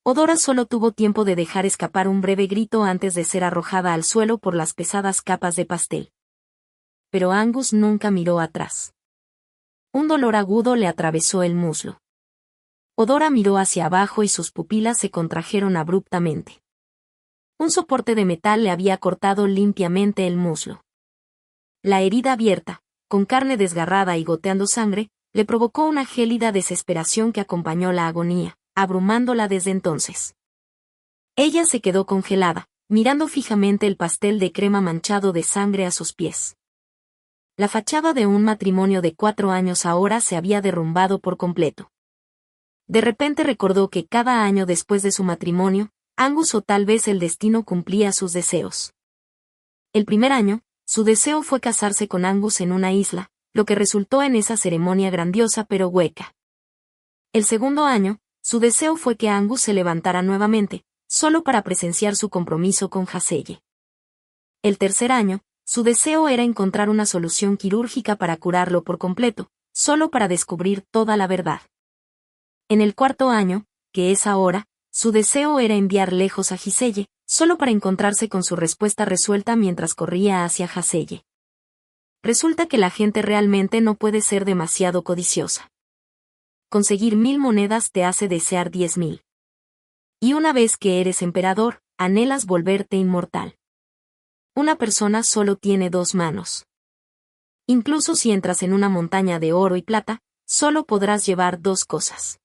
Odora solo tuvo tiempo de dejar escapar un breve grito antes de ser arrojada al suelo por las pesadas capas de pastel. Pero Angus nunca miró atrás. Un dolor agudo le atravesó el muslo. Odora miró hacia abajo y sus pupilas se contrajeron abruptamente. Un soporte de metal le había cortado limpiamente el muslo. La herida abierta, con carne desgarrada y goteando sangre, le provocó una gélida desesperación que acompañó la agonía, abrumándola desde entonces. Ella se quedó congelada, mirando fijamente el pastel de crema manchado de sangre a sus pies. La fachada de un matrimonio de 4 años ahora se había derrumbado por completo. De repente recordó que cada año después de su matrimonio, Angus o tal vez el destino cumplía sus deseos. El primer año, su deseo fue casarse con Angus en una isla, lo que resultó en esa ceremonia grandiosa pero hueca. El segundo año, su deseo fue que Angus se levantara nuevamente, solo para presenciar su compromiso con Giselle. El tercer año, su deseo era encontrar una solución quirúrgica para curarlo por completo, solo para descubrir toda la verdad. En el cuarto año, que es ahora, su deseo era enviar lejos a Giselle, solo para encontrarse con su respuesta resuelta mientras corría hacia Giselle. Resulta que la gente realmente no puede ser demasiado codiciosa. Conseguir 1000 monedas te hace desear 10.000. Y una vez que eres emperador, anhelas volverte inmortal. Una persona solo tiene 2 manos. Incluso si entras en una montaña de oro y plata, solo podrás llevar 2 cosas.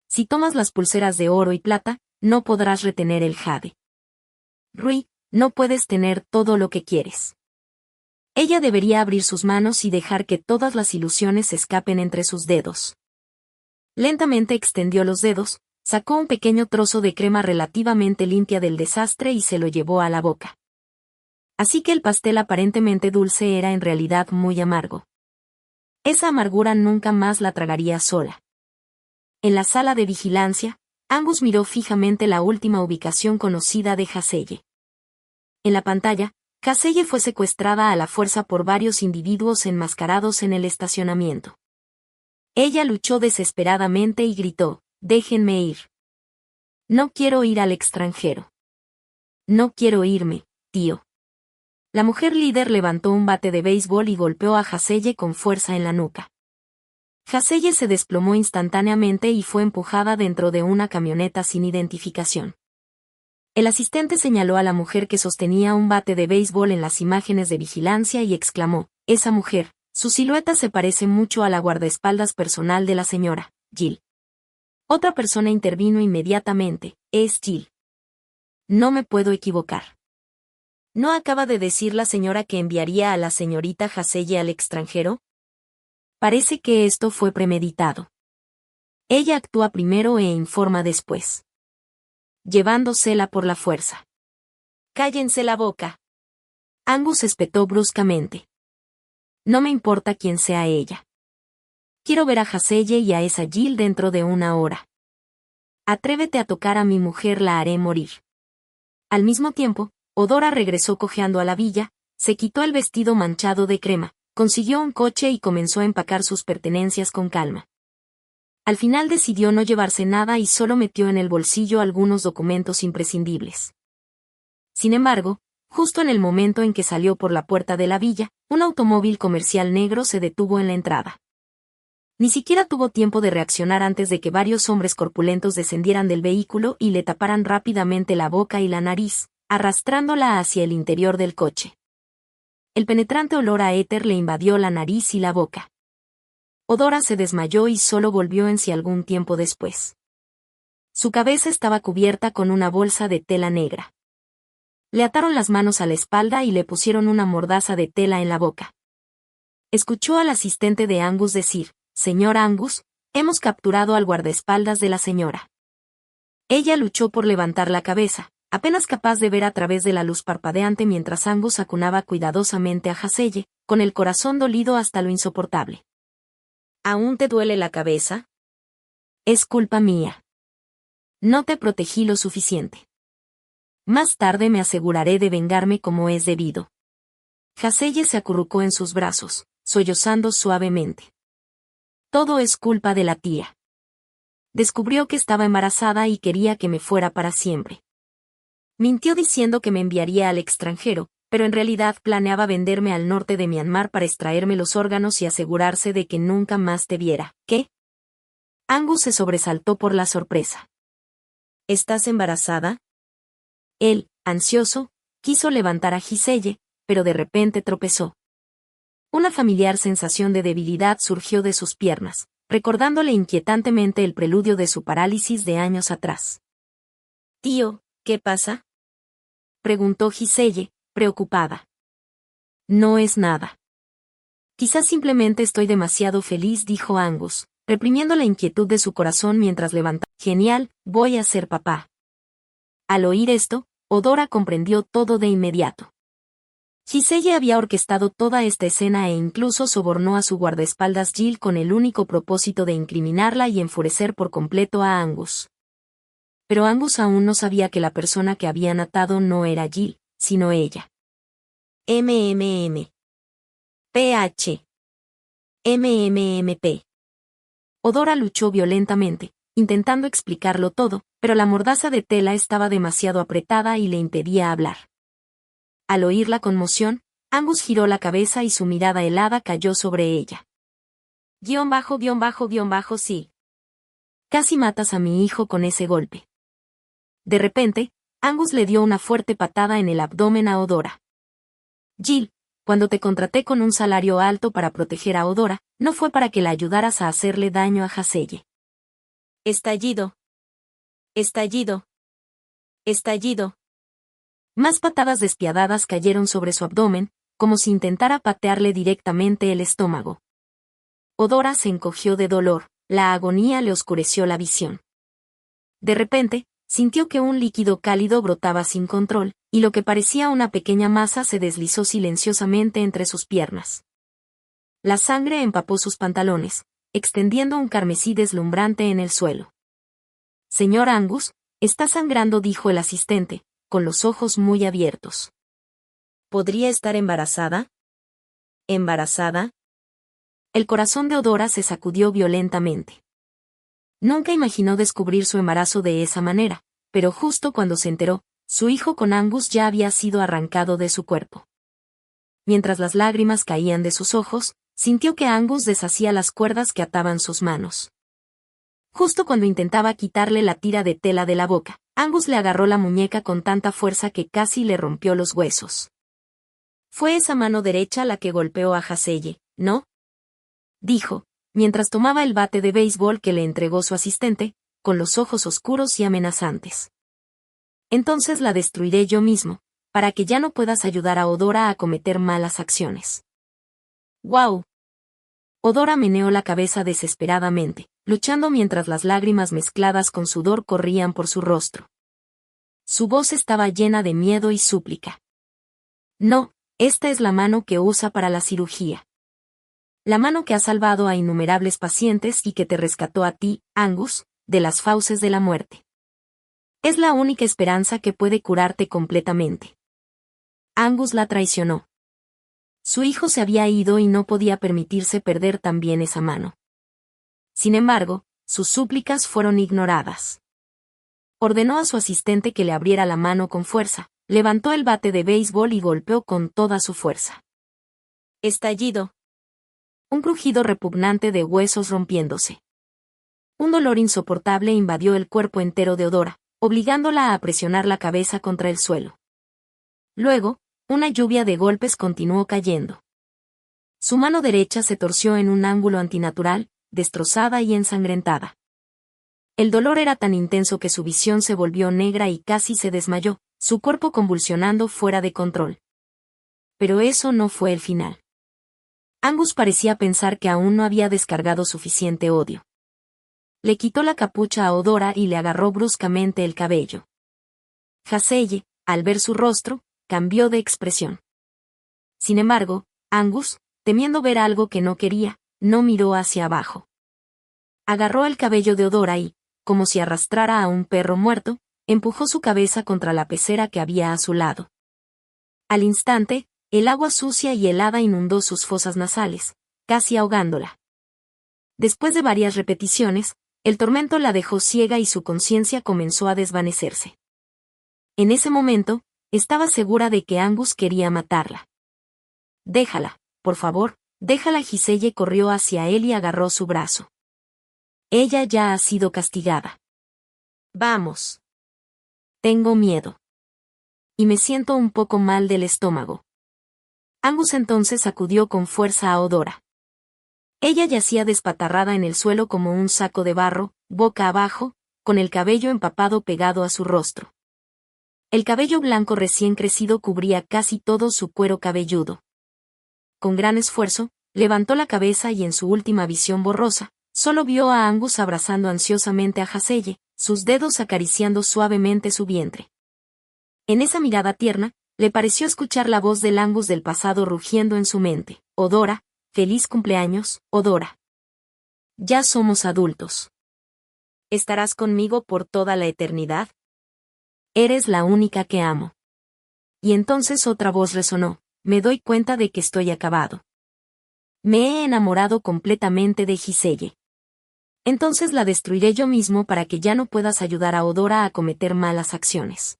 Si tomas las pulseras de oro y plata, no podrás retener el jade. Rui, no puedes tener todo lo que quieres. Ella debería abrir sus manos y dejar que todas las ilusiones escapen entre sus dedos. Lentamente extendió los dedos, sacó un pequeño trozo de crema relativamente limpia del desastre y se lo llevó a la boca. Así que el pastel aparentemente dulce era en realidad muy amargo. Esa amargura nunca más la tragaría sola. En la sala de vigilancia, Angus miró fijamente la última ubicación conocida de Giselle. En la pantalla, Giselle fue secuestrada a la fuerza por varios individuos enmascarados en el estacionamiento. Ella luchó desesperadamente y gritó, «Déjenme ir. No quiero ir al extranjero. No quiero irme, tío». La mujer líder levantó un bate de béisbol y golpeó a Giselle con fuerza en la nuca. Giselle se desplomó instantáneamente y fue empujada dentro de una camioneta sin identificación. El asistente señaló a la mujer que sostenía un bate de béisbol en las imágenes de vigilancia y exclamó, «Esa mujer, su silueta se parece mucho a la guardaespaldas personal de la señora, Jill». Otra persona intervino inmediatamente, «Es Jill. No me puedo equivocar. ¿No acaba de decir la señora que enviaría a la señorita Giselle al extranjero? Parece que esto fue premeditado. Ella actúa primero e informa después. Llevándosela por la fuerza». «Cállense la boca». Angus espetó bruscamente. «No me importa quién sea ella. Quiero ver a Giselle y a esa Jill dentro de 1 hora. Atrévete a tocar a mi mujer, la haré morir». Al mismo tiempo, Odora regresó cojeando a la villa, se quitó el vestido manchado de crema, consiguió un coche y comenzó a empacar sus pertenencias con calma. Al final decidió no llevarse nada y solo metió en el bolsillo algunos documentos imprescindibles. Sin embargo, Justo en el momento en que salió por la puerta de la villa, un automóvil comercial negro se detuvo en la entrada. Ni siquiera tuvo tiempo de reaccionar antes de que varios hombres corpulentos descendieran del vehículo y le taparan rápidamente la boca y la nariz, arrastrándola hacia el interior del coche. El penetrante olor a éter le invadió la nariz y la boca. Odora se desmayó y solo volvió en sí algún tiempo después. Su cabeza estaba cubierta con una bolsa de tela negra. Le ataron las manos a la espalda y le pusieron una mordaza de tela en la boca. Escuchó al asistente de Angus decir: «Señor Angus, hemos capturado al guardaespaldas de la señora». Ella luchó por levantar la cabeza, apenas capaz de ver a través de la luz parpadeante mientras Angus acunaba cuidadosamente a Haselle, con el corazón dolido hasta lo insoportable. «¿Aún te duele la cabeza?» «Es culpa mía. No te protegí lo suficiente. Más tarde me aseguraré de vengarme como es debido». Haselle se acurrucó en sus brazos, sollozando suavemente. «Todo es culpa de la tía. Descubrió que estaba embarazada y quería que me fuera para siempre. Mintió diciendo que me enviaría al extranjero, pero en realidad planeaba venderme al norte de Myanmar para extraerme los órganos y asegurarse de que nunca más te viera». «¿Qué?». Angus se sobresaltó por la sorpresa. «¿Estás embarazada?». Él, ansioso, quiso levantar a Giselle, pero de repente tropezó. Una familiar sensación de debilidad surgió de sus piernas, recordándole inquietantemente el preludio de su parálisis de años atrás. «Tío, ¿qué pasa?», preguntó Giselle, preocupada. «No es nada. Quizás simplemente estoy demasiado feliz», dijo Angus, reprimiendo la inquietud de su corazón mientras levantaba. «Genial, voy a ser papá». Al oír esto, Odora comprendió todo de inmediato. Giselle había orquestado toda esta escena e incluso sobornó a su guardaespaldas Jill con el único propósito de incriminarla y enfurecer por completo a Angus. Pero Angus aún no sabía que la persona que habían atado no era Jill, sino ella. PH. MMMP. Odora luchó violentamente, intentando explicarlo todo, pero la mordaza de tela estaba demasiado apretada y le impedía hablar. Al oír la conmoción, Angus giró la cabeza y su mirada helada cayó sobre ella. _____, casi matas a mi hijo con ese golpe. De repente, Angus le dio una fuerte patada en el abdomen a Odora. Jill, cuando te contraté con un salario alto para proteger a Odora, no fue para que la ayudaras a hacerle daño a Haselle. Estallido. Estallido. Estallido. Más patadas despiadadas cayeron sobre su abdomen, como si intentara patearle directamente el estómago. Odora se encogió de dolor, la agonía le oscureció la visión. De repente, sintió que un líquido cálido brotaba sin control, y lo que parecía una pequeña masa se deslizó silenciosamente entre sus piernas. La sangre empapó sus pantalones, extendiendo un carmesí deslumbrante en el suelo. «Señor Angus, está sangrando», dijo el asistente, con los ojos muy abiertos. «¿Podría estar embarazada?». «¿Embarazada?». El corazón de Odora se sacudió violentamente. Nunca imaginó descubrir su embarazo de esa manera, pero justo cuando se enteró, su hijo con Angus ya había sido arrancado de su cuerpo. Mientras las lágrimas caían de sus ojos, sintió que Angus deshacía las cuerdas que ataban sus manos. Justo cuando intentaba quitarle la tira de tela de la boca, Angus le agarró la muñeca con tanta fuerza que casi le rompió los huesos. «Fue esa mano derecha la que golpeó a Haselle, ¿no?», dijo, mientras tomaba el bate de béisbol que le entregó su asistente, con los ojos oscuros y amenazantes. «Entonces la destruiré yo mismo, para que ya no puedas ayudar a Odora a cometer malas acciones». «¡Guau!». Odora meneó la cabeza desesperadamente, luchando mientras las lágrimas mezcladas con sudor corrían por su rostro. Su voz estaba llena de miedo y súplica. «No, esta es la mano que usa para la cirugía. La mano que ha salvado a innumerables pacientes y que te rescató a ti, Angus, de las fauces de la muerte. Es la única esperanza que puede curarte completamente». Angus la traicionó. Su hijo se había ido y no podía permitirse perder también esa mano. Sin embargo, sus súplicas fueron ignoradas. Ordenó a su asistente que le abriera la mano con fuerza, levantó el bate de béisbol y golpeó con toda su fuerza. Estallido. Un crujido repugnante de huesos rompiéndose. Un dolor insoportable invadió el cuerpo entero de Eudora, obligándola a presionar la cabeza contra el suelo. Luego, una lluvia de golpes continuó cayendo. Su mano derecha se torció en un ángulo antinatural, destrozada y ensangrentada. El dolor era tan intenso que su visión se volvió negra y casi se desmayó, su cuerpo convulsionando fuera de control. Pero eso no fue el final. Angus parecía pensar que aún no había descargado suficiente odio. Le quitó la capucha a Eudora y le agarró bruscamente el cabello. Haseye, al ver su rostro, cambió de expresión. Sin embargo, Angus, temiendo ver algo que no quería, no miró hacia abajo. Agarró el cabello de Eudora y, como si arrastrara a un perro muerto, empujó su cabeza contra la pecera que había a su lado. Al instante, el agua sucia y helada inundó sus fosas nasales, casi ahogándola. Después de varias repeticiones, el tormento la dejó ciega y su conciencia comenzó a desvanecerse. En ese momento, estaba segura de que Angus quería matarla. Déjala, por favor, déjala. Giselle corrió hacia él y agarró su brazo. Ella ya ha sido castigada. Vamos. Tengo miedo. Y me siento un poco mal del estómago. Angus entonces sacudió con fuerza a Eudora. Ella yacía despatarrada en el suelo como un saco de barro, boca abajo, con el cabello empapado pegado a su rostro. El cabello blanco recién crecido cubría casi todo su cuero cabelludo. Con gran esfuerzo, levantó la cabeza y en su última visión borrosa, solo vio a Angus abrazando ansiosamente a Haseye, sus dedos acariciando suavemente su vientre. En esa mirada tierna, le pareció escuchar la voz del Angus del pasado rugiendo en su mente. Eudora, feliz cumpleaños, Eudora. Ya somos adultos. ¿Estarás conmigo por toda la eternidad? Eres la única que amo. Y entonces otra voz resonó, me doy cuenta de que estoy acabado. Me he enamorado completamente de Giselle. Entonces la destruiré yo mismo para que ya no puedas ayudar a Eudora a cometer malas acciones.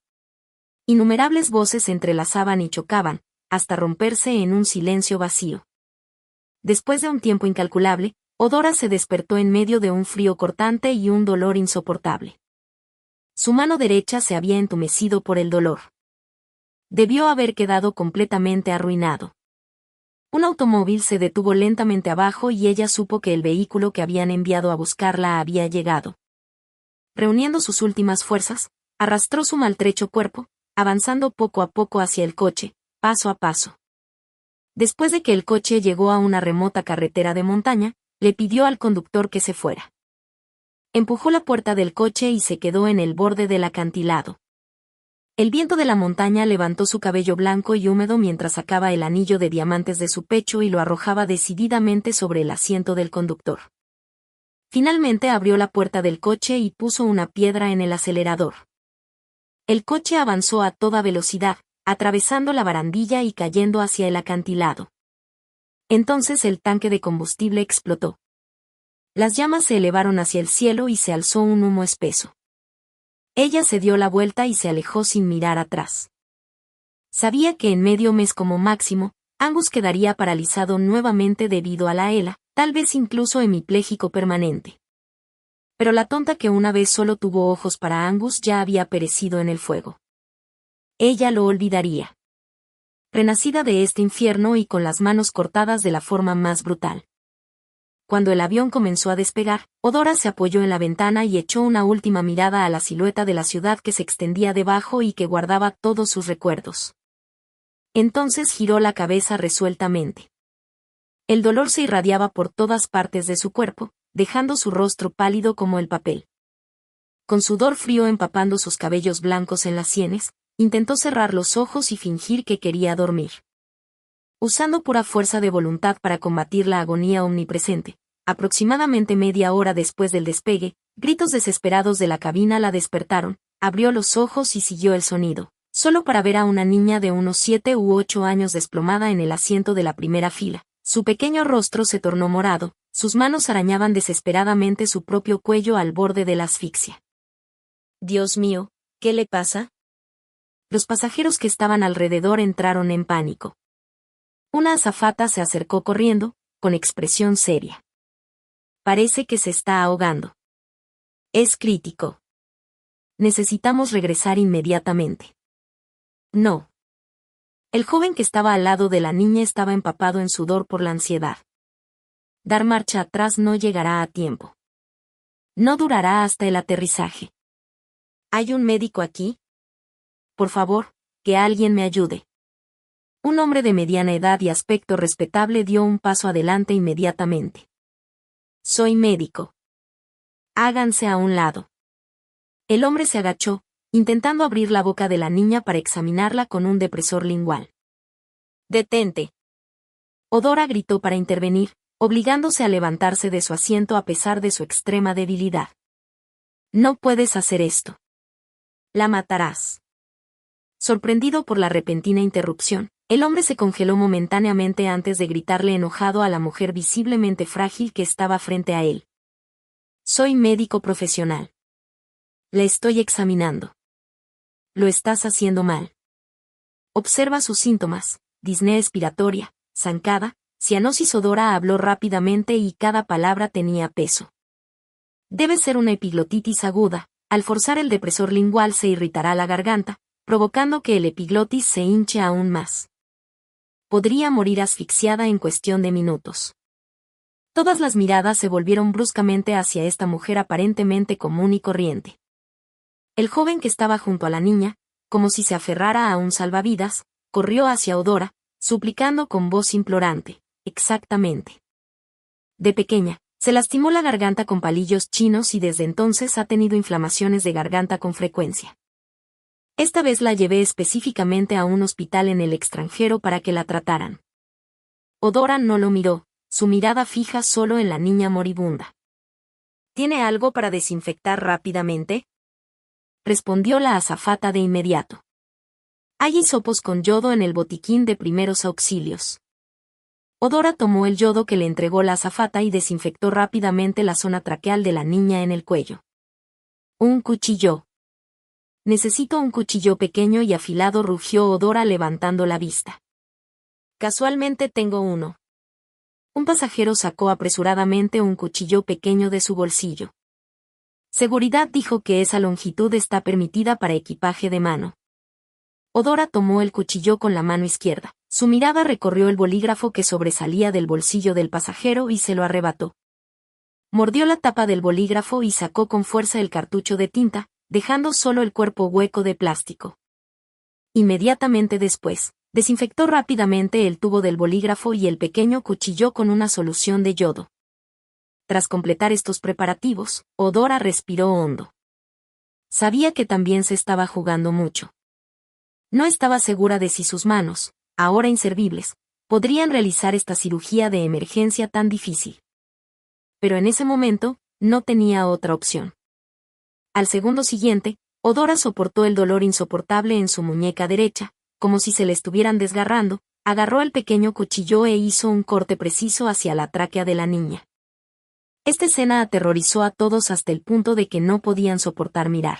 Innumerables voces se entrelazaban y chocaban, hasta romperse en un silencio vacío. Después de un tiempo incalculable, Eudora se despertó en medio de un frío cortante y un dolor insoportable. Su mano derecha se había entumecido por el dolor. Debió haber quedado completamente arruinado. Un automóvil se detuvo lentamente abajo y ella supo que el vehículo que habían enviado a buscarla había llegado. Reuniendo sus últimas fuerzas, arrastró su maltrecho cuerpo, avanzando poco a poco hacia el coche, paso a paso. Después de que el coche llegó a una remota carretera de montaña, le pidió al conductor que se fuera. Empujó la puerta del coche y se quedó en el borde del acantilado. El viento de la montaña levantó su cabello blanco y húmedo mientras sacaba el anillo de diamantes de su pecho y lo arrojaba decididamente sobre el asiento del conductor. Finalmente abrió la puerta del coche y puso una piedra en el acelerador. El coche avanzó a toda velocidad, atravesando la barandilla y cayendo hacia el acantilado. Entonces el tanque de combustible explotó. Las llamas se elevaron hacia el cielo y se alzó un humo espeso. Ella se dio la vuelta y se alejó sin mirar atrás. Sabía que en medio mes como máximo, Angus quedaría paralizado nuevamente debido a la ELA, tal vez incluso hemipléjico permanente. Pero la tonta que una vez solo tuvo ojos para Angus ya había perecido en el fuego. Ella lo olvidaría. Renacida de este infierno y con las manos cortadas de la forma más brutal. Cuando el avión comenzó a despegar, Eudora se apoyó en la ventana y echó una última mirada a la silueta de la ciudad que se extendía debajo y que guardaba todos sus recuerdos. Entonces giró la cabeza resueltamente. El dolor se irradiaba por todas partes de su cuerpo, dejando su rostro pálido como el papel. Con sudor frío empapando sus cabellos blancos en las sienes, intentó cerrar los ojos y fingir que quería dormir. Usando pura fuerza de voluntad para combatir la agonía omnipresente, aproximadamente media hora después del despegue, gritos desesperados de la cabina la despertaron, abrió los ojos y siguió el sonido, solo para ver a una niña de unos 7 u 8 años desplomada en el asiento de la primera fila. Su pequeño rostro se tornó morado, sus manos arañaban desesperadamente su propio cuello al borde de la asfixia. «Dios mío, ¿qué le pasa?», Los pasajeros que estaban alrededor entraron en pánico. Una azafata se acercó corriendo, con expresión seria. Parece que se está ahogando. Es crítico. Necesitamos regresar inmediatamente. No. El joven que estaba al lado de la niña estaba empapado en sudor por la ansiedad. Dar marcha atrás no llegará a tiempo. No durará hasta el aterrizaje. ¿Hay un médico aquí? Por favor, que alguien me ayude. Un hombre de mediana edad y aspecto respetable dio un paso adelante inmediatamente. Soy médico. Háganse a un lado. El hombre se agachó, intentando abrir la boca de la niña para examinarla con un depresor lingual. ¡Detente! Odora gritó para intervenir, obligándose a levantarse de su asiento a pesar de su extrema debilidad. No puedes hacer esto. La matarás. Sorprendido por la repentina interrupción, el hombre se congeló momentáneamente antes de gritarle enojado a la mujer visiblemente frágil que estaba frente a él. Soy médico profesional. Le estoy examinando. Lo estás haciendo mal. Observa sus síntomas: disnea expiratoria, zancada, cianosis. Odora habló rápidamente y cada palabra tenía peso. Debe ser una epiglotitis aguda. Al forzar el depresor lingual se irritará la garganta, provocando que el epiglotis se hinche aún más. Podría morir asfixiada en cuestión de minutos. Todas las miradas se volvieron bruscamente hacia esta mujer aparentemente común y corriente. El joven que estaba junto a la niña, como si se aferrara a un salvavidas, corrió hacia Odora, suplicando con voz implorante: exactamente. De pequeña, se lastimó la garganta con palillos chinos y desde entonces ha tenido inflamaciones de garganta con frecuencia. Esta vez la llevé específicamente a un hospital en el extranjero para que la trataran. Odora no lo miró, su mirada fija solo en la niña moribunda. ¿Tiene algo para desinfectar rápidamente?, respondió la azafata de inmediato. Hay hisopos con yodo en el botiquín de primeros auxilios. Odora tomó el yodo que le entregó la azafata y desinfectó rápidamente la zona traqueal de la niña en el cuello. Un cuchillo. Necesito un cuchillo pequeño y afilado, rugió Odora levantando la vista. Casualmente tengo uno. Un pasajero sacó apresuradamente un cuchillo pequeño de su bolsillo. Seguridad dijo que esa longitud está permitida para equipaje de mano. Odora tomó el cuchillo con la mano izquierda. Su mirada recorrió el bolígrafo que sobresalía del bolsillo del pasajero y se lo arrebató. Mordió la tapa del bolígrafo y sacó con fuerza el cartucho de tinta, dejando solo el cuerpo hueco de plástico. Inmediatamente después, desinfectó rápidamente el tubo del bolígrafo y el pequeño cuchillo con una solución de yodo. Tras completar estos preparativos, Odora respiró hondo. Sabía que también se estaba jugando mucho. No estaba segura de si sus manos, ahora inservibles, podrían realizar esta cirugía de emergencia tan difícil. Pero en ese momento, no tenía otra opción. Al segundo siguiente, Odora soportó el dolor insoportable en su muñeca derecha, como si se le estuvieran desgarrando, agarró el pequeño cuchillo e hizo un corte preciso hacia la tráquea de la niña. Esta escena aterrorizó a todos hasta el punto de que no podían soportar mirar.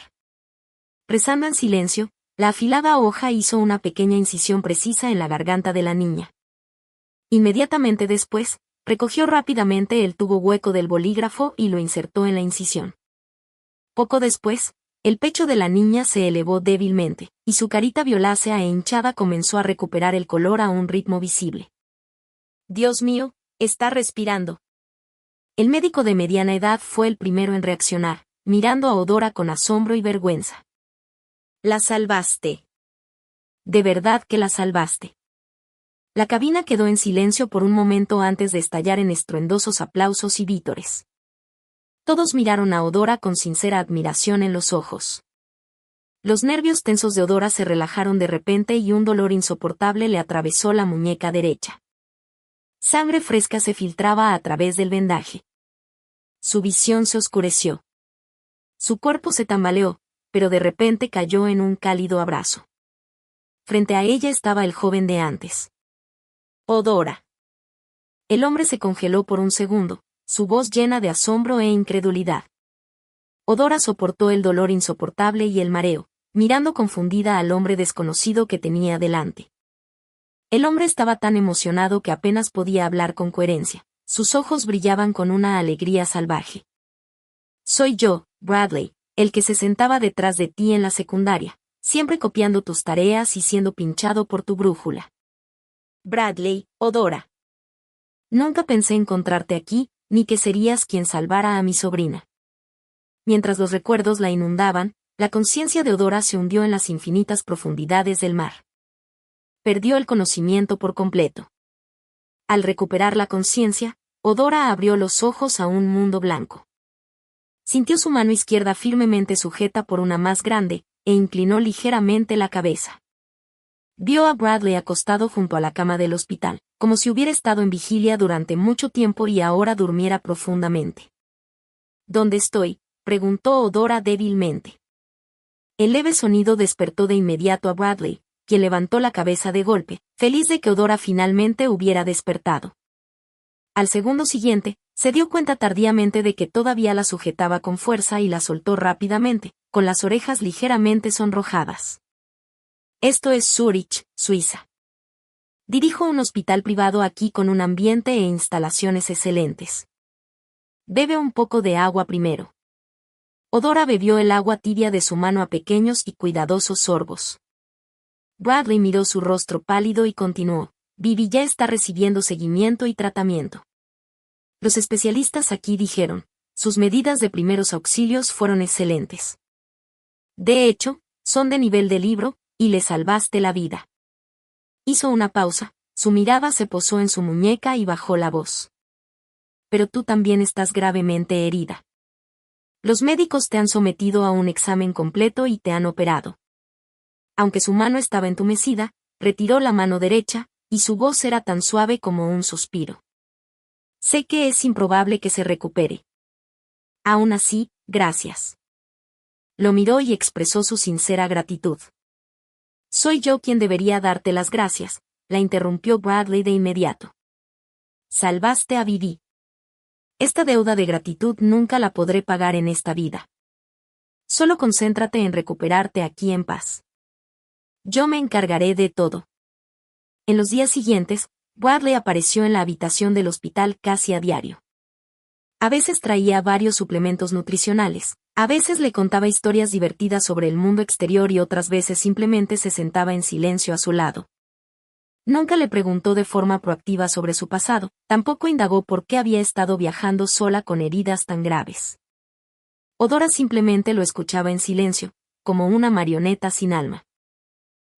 Rezando en silencio, la afilada hoja hizo una pequeña incisión precisa en la garganta de la niña. Inmediatamente después, recogió rápidamente el tubo hueco del bolígrafo y lo insertó en la incisión. Poco después, el pecho de la niña se elevó débilmente, y su carita violácea e hinchada comenzó a recuperar el color a un ritmo visible. Dios mío, está respirando. El médico de mediana edad fue el primero en reaccionar, mirando a Odora con asombro y vergüenza. La salvaste. De verdad que la salvaste. La cabina quedó en silencio por un momento antes de estallar en estruendosos aplausos y vítores. Todos miraron a Odora con sincera admiración en los ojos. Los nervios tensos de Odora se relajaron de repente y un dolor insoportable le atravesó la muñeca derecha. Sangre fresca se filtraba a través del vendaje. Su visión se oscureció. Su cuerpo se tambaleó, pero de repente cayó en un cálido abrazo. Frente a ella estaba el joven de antes. Odora. El hombre se congeló por un segundo, su voz llena de asombro e incredulidad. Odora soportó el dolor insoportable y el mareo, mirando confundida al hombre desconocido que tenía delante. El hombre estaba tan emocionado que apenas podía hablar con coherencia. Sus ojos brillaban con una alegría salvaje. Soy yo, Bradley, el que se sentaba detrás de ti en la secundaria, siempre copiando tus tareas y siendo pinchado por tu brújula. Bradley, Odora. Nunca pensé encontrarte aquí, ni que serías quien salvara a mi sobrina. Mientras los recuerdos la inundaban, la conciencia de Odora se hundió en las infinitas profundidades del mar. Perdió el conocimiento por completo. Al recuperar la conciencia, Odora abrió los ojos a un mundo blanco. Sintió su mano izquierda firmemente sujeta por una más grande, e inclinó ligeramente la cabeza. Vio a Bradley acostado junto a la cama del hospital, como si hubiera estado en vigilia durante mucho tiempo y ahora durmiera profundamente. ¿Dónde estoy?, preguntó Odora débilmente. El leve sonido despertó de inmediato a Bradley, quien levantó la cabeza de golpe, feliz de que Odora finalmente hubiera despertado. Al segundo siguiente, se dio cuenta tardíamente de que todavía la sujetaba con fuerza y la soltó rápidamente, con las orejas ligeramente sonrojadas. Esto es Zúrich, Suiza. Dirijo un hospital privado aquí con un ambiente e instalaciones excelentes. Bebe un poco de agua primero. Odora bebió el agua tibia de su mano a pequeños y cuidadosos sorbos. Bradley miró su rostro pálido y continuó: Vivi ya está recibiendo seguimiento y tratamiento. Los especialistas aquí dijeron, sus medidas de primeros auxilios fueron excelentes. De hecho, son de nivel de libro, y le salvaste la vida. Hizo una pausa, su mirada se posó en su muñeca y bajó la voz. Pero tú también estás gravemente herida. Los médicos te han sometido a un examen completo y te han operado. Aunque su mano estaba entumecida, retiró la mano derecha, y su voz era tan suave como un suspiro. Sé que es improbable que se recupere. Aún así, gracias. Lo miró y expresó su sincera gratitud. Soy yo quien debería darte las gracias, la interrumpió Bradley de inmediato. Salvaste a Vivi. Esta deuda de gratitud nunca la podré pagar en esta vida. Solo concéntrate en recuperarte aquí en paz. Yo me encargaré de todo. En los días siguientes, Bradley apareció en la habitación del hospital casi a diario. A veces traía varios suplementos nutricionales, a veces le contaba historias divertidas sobre el mundo exterior y otras veces simplemente se sentaba en silencio a su lado. Nunca le preguntó de forma proactiva sobre su pasado, tampoco indagó por qué había estado viajando sola con heridas tan graves. Odora simplemente lo escuchaba en silencio, como una marioneta sin alma.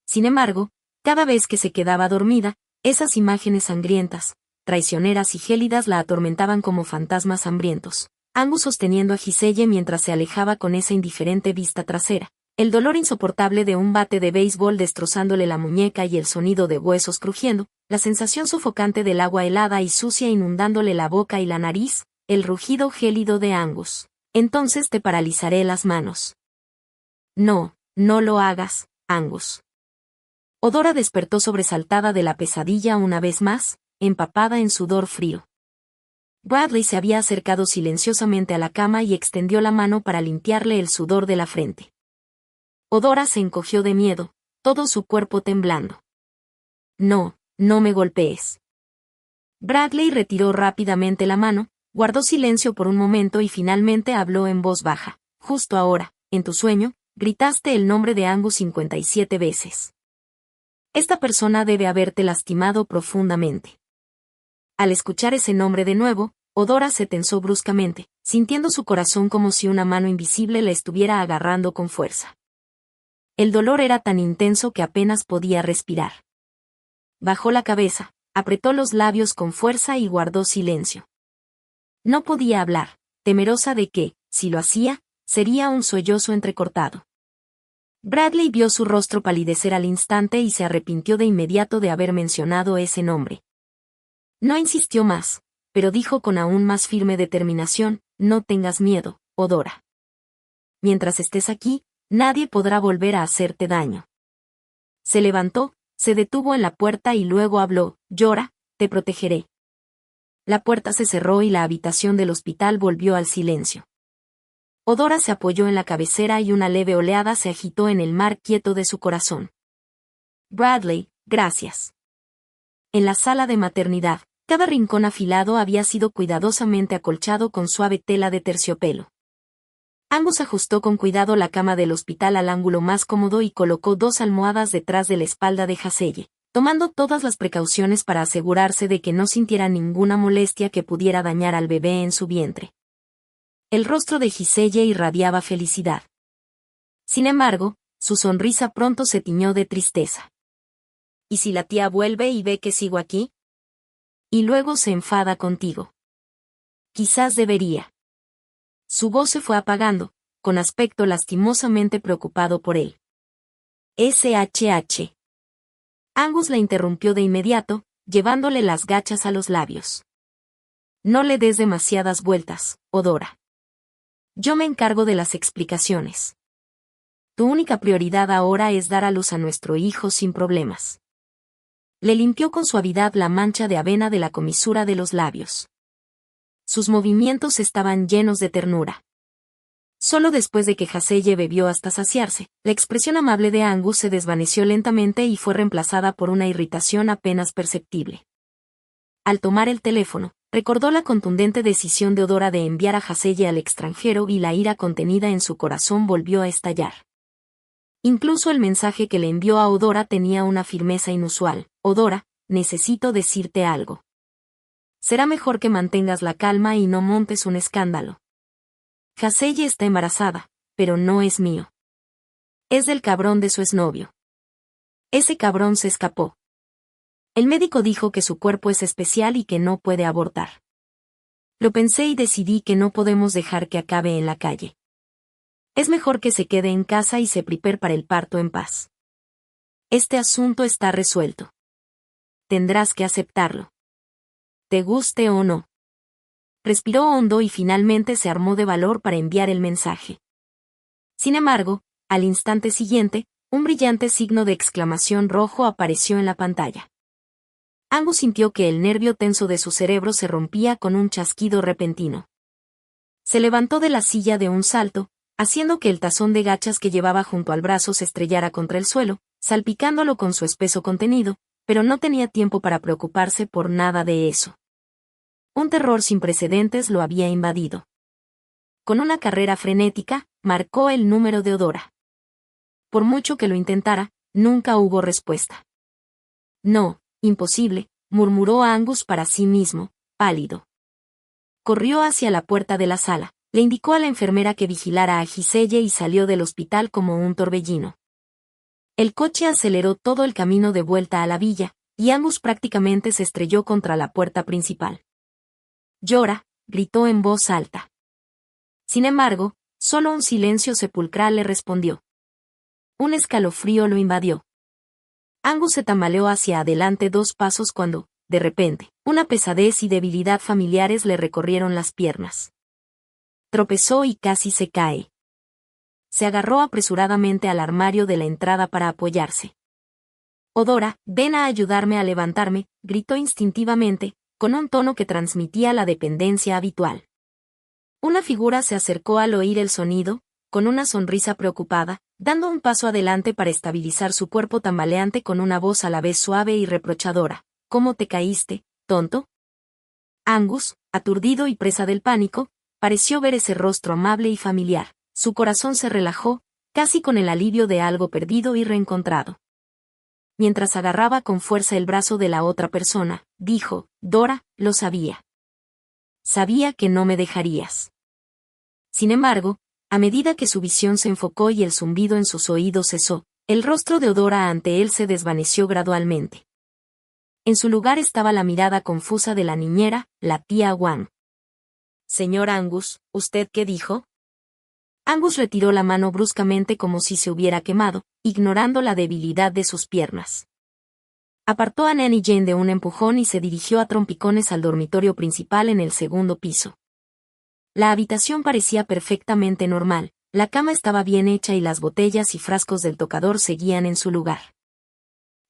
Sin embargo, cada vez que se quedaba dormida, esas imágenes sangrientas, traicioneras y gélidas la atormentaban como fantasmas hambrientos. Angus sosteniendo a Giselle mientras se alejaba con esa indiferente vista trasera, el dolor insoportable de un bate de béisbol destrozándole la muñeca y el sonido de huesos crujiendo, la sensación sofocante del agua helada y sucia inundándole la boca y la nariz, el rugido gélido de Angus. Entonces te paralizaré las manos. No, no lo hagas, Angus. Odora despertó sobresaltada de la pesadilla una vez más, empapada en sudor frío. Bradley se había acercado silenciosamente a la cama y extendió la mano para limpiarle el sudor de la frente. Odora se encogió de miedo, todo su cuerpo temblando. No, no me golpees. Bradley retiró rápidamente la mano, guardó silencio por un momento y finalmente habló en voz baja. Justo ahora, en tu sueño, gritaste el nombre de Angus 57 veces. Esta persona debe haberte lastimado profundamente. Al escuchar ese nombre de nuevo, Odora se tensó bruscamente, sintiendo su corazón como si una mano invisible la estuviera agarrando con fuerza. El dolor era tan intenso que apenas podía respirar. Bajó la cabeza, apretó los labios con fuerza y guardó silencio. No podía hablar, temerosa de que, si lo hacía, sería un sollozo entrecortado. Bradley vio su rostro palidecer al instante y se arrepintió de inmediato de haber mencionado ese nombre. No insistió más, pero dijo con aún más firme determinación: no tengas miedo, Odora. Mientras estés aquí, nadie podrá volver a hacerte daño. Se levantó, se detuvo en la puerta y luego habló: llora, te protegeré. La puerta se cerró y la habitación del hospital volvió al silencio. Odora se apoyó en la cabecera y una leve oleada se agitó en el mar quieto de su corazón. Bradley, gracias. En la sala de maternidad, cada rincón afilado había sido cuidadosamente acolchado con suave tela de terciopelo. Angus ajustó con cuidado la cama del hospital al ángulo más cómodo y colocó 2 almohadas detrás de la espalda de Haselle, tomando todas las precauciones para asegurarse de que no sintiera ninguna molestia que pudiera dañar al bebé en su vientre. El rostro de Giselle irradiaba felicidad. Sin embargo, su sonrisa pronto se tiñó de tristeza. ¿Y si la tía vuelve y ve que sigo aquí? Y luego se enfada contigo. Quizás debería. Su voz se fue apagando, con aspecto lastimosamente preocupado por él. SHH. Angus la interrumpió de inmediato, llevándole las gachas a los labios. No le des demasiadas vueltas, Odora. Yo me encargo de las explicaciones. Tu única prioridad ahora es dar a luz a nuestro hijo sin problemas. Le limpió con suavidad la mancha de avena de la comisura de los labios. Sus movimientos estaban llenos de ternura. Solo después de que Haselle bebió hasta saciarse, la expresión amable de Angus se desvaneció lentamente y fue reemplazada por una irritación apenas perceptible. Al tomar el teléfono, recordó la contundente decisión de Odora de enviar a Haselle al extranjero y la ira contenida en su corazón volvió a estallar. Incluso el mensaje que le envió a Odora tenía una firmeza inusual. Odora, necesito decirte algo. Será mejor que mantengas la calma y no montes un escándalo. Haselle está embarazada, pero no es mío. Es del cabrón de su exnovio. Ese cabrón se escapó. El médico dijo que su cuerpo es especial y que no puede abortar. Lo pensé y decidí que no podemos dejar que acabe en la calle. Es mejor que se quede en casa y se prepare para el parto en paz. Este asunto está resuelto. Tendrás que aceptarlo. Te guste o no. Respiró hondo y finalmente se armó de valor para enviar el mensaje. Sin embargo, al instante siguiente, un brillante signo de exclamación rojo apareció en la pantalla. Angus sintió que el nervio tenso de su cerebro se rompía con un chasquido repentino. Se levantó de la silla de un salto, haciendo que el tazón de gachas que llevaba junto al brazo se estrellara contra el suelo, salpicándolo con su espeso contenido, pero no tenía tiempo para preocuparse por nada de eso. Un terror sin precedentes lo había invadido. Con una carrera frenética, marcó el número de Odora. Por mucho que lo intentara, nunca hubo respuesta. No, imposible, murmuró Angus para sí mismo, pálido. Corrió hacia la puerta de la sala, le indicó a la enfermera que vigilara a Giselle y salió del hospital como un torbellino. El coche aceleró todo el camino de vuelta a la villa, y Angus prácticamente se estrelló contra la puerta principal. «Llora», gritó en voz alta. Sin embargo, solo un silencio sepulcral le respondió. Un escalofrío lo invadió. Angus se tambaleó hacia adelante 2 pasos cuando, de repente, una pesadez y debilidad familiares le recorrieron las piernas. Tropezó y casi se cae. Se agarró apresuradamente al armario de la entrada para apoyarse. «Odora, ven a ayudarme a levantarme», gritó instintivamente, con un tono que transmitía la dependencia habitual. Una figura se acercó al oír el sonido, con una sonrisa preocupada, dando un paso adelante para estabilizar su cuerpo tambaleante con una voz a la vez suave y reprochadora. «¿Cómo te caíste, tonto?» Angus, aturdido y presa del pánico, pareció ver ese rostro amable y familiar. Su corazón se relajó, casi con el alivio de algo perdido y reencontrado. Mientras agarraba con fuerza el brazo de la otra persona, dijo, «Dora, lo sabía. Sabía que no me dejarías». Sin embargo, a medida que su visión se enfocó y el zumbido en sus oídos cesó, el rostro de Odora ante él se desvaneció gradualmente. En su lugar estaba la mirada confusa de la niñera, la tía Wang. «Señor Angus, ¿usted qué dijo?» Angus retiró la mano bruscamente como si se hubiera quemado, ignorando la debilidad de sus piernas. Apartó a Nanny Jane de un empujón y se dirigió a trompicones al dormitorio principal en el 2º piso. La habitación parecía perfectamente normal, la cama estaba bien hecha y las botellas y frascos del tocador seguían en su lugar.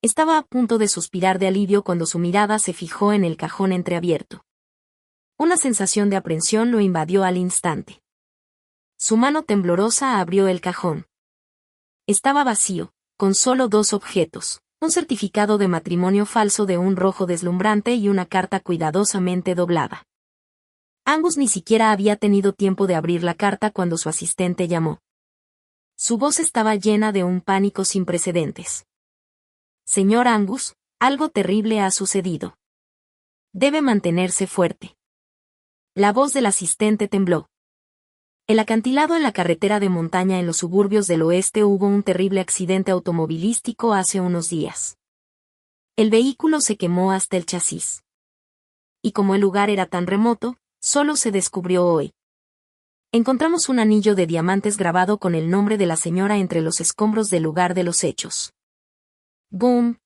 Estaba a punto de suspirar de alivio cuando su mirada se fijó en el cajón entreabierto. Una sensación de aprensión lo invadió al instante. Su mano temblorosa abrió el cajón. Estaba vacío, con solo 2 objetos, un certificado de matrimonio falso de un rojo deslumbrante y una carta cuidadosamente doblada. Angus ni siquiera había tenido tiempo de abrir la carta cuando su asistente llamó. Su voz estaba llena de un pánico sin precedentes. Señor Angus, algo terrible ha sucedido. Debe mantenerse fuerte. La voz del asistente tembló. El acantilado en la carretera de montaña en los suburbios del oeste hubo un terrible accidente automovilístico hace unos días. El vehículo se quemó hasta el chasis. Y como el lugar era tan remoto, solo se descubrió hoy. Encontramos un anillo de diamantes grabado con el nombre de la señora entre los escombros del lugar de los hechos. ¡Boom!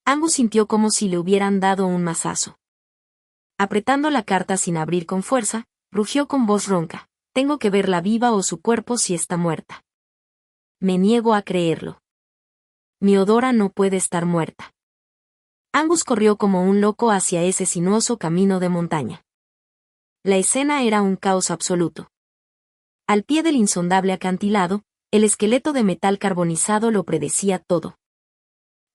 Angus sintió como si le hubieran dado un mazazo. Apretando la carta sin abrir con fuerza, rugió con voz ronca. Tengo que verla viva o su cuerpo si está muerta. Me niego a creerlo. Mi Odora no puede estar muerta. Angus corrió como un loco hacia ese sinuoso camino de montaña. La escena era un caos absoluto. Al pie del insondable acantilado, el esqueleto de metal carbonizado lo predecía todo.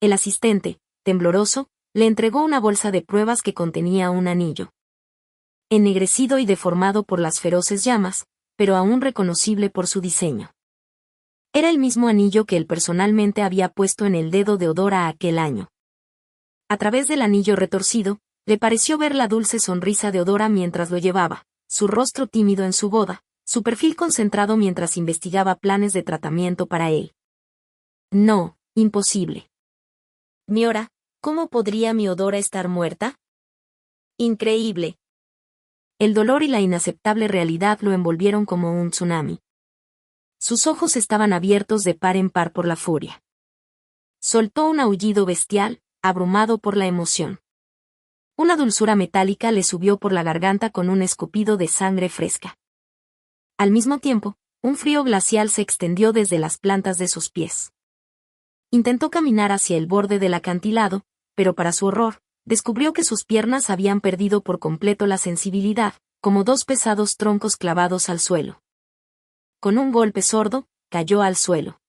El asistente, tembloroso, le entregó una bolsa de pruebas que contenía un anillo. Ennegrecido y deformado por las feroces llamas, pero aún reconocible por su diseño. Era el mismo anillo que él personalmente había puesto en el dedo de Odora aquel año. A través del anillo retorcido, le pareció ver la dulce sonrisa de Odora mientras lo llevaba, su rostro tímido en su boda, su perfil concentrado mientras investigaba planes de tratamiento para él. No, imposible. Miora, ¿cómo podría mi Odora estar muerta? Increíble. El dolor y la inaceptable realidad lo envolvieron como un tsunami. Sus ojos estaban abiertos de par en par por la furia. Soltó un aullido bestial, abrumado por la emoción. Una dulzura metálica le subió por la garganta con un escupido de sangre fresca. Al mismo tiempo, un frío glacial se extendió desde las plantas de sus pies. Intentó caminar hacia el borde del acantilado, pero para su horror, descubrió que sus piernas habían perdido por completo la sensibilidad, como 2 pesados troncos clavados al suelo. Con un golpe sordo, cayó al suelo.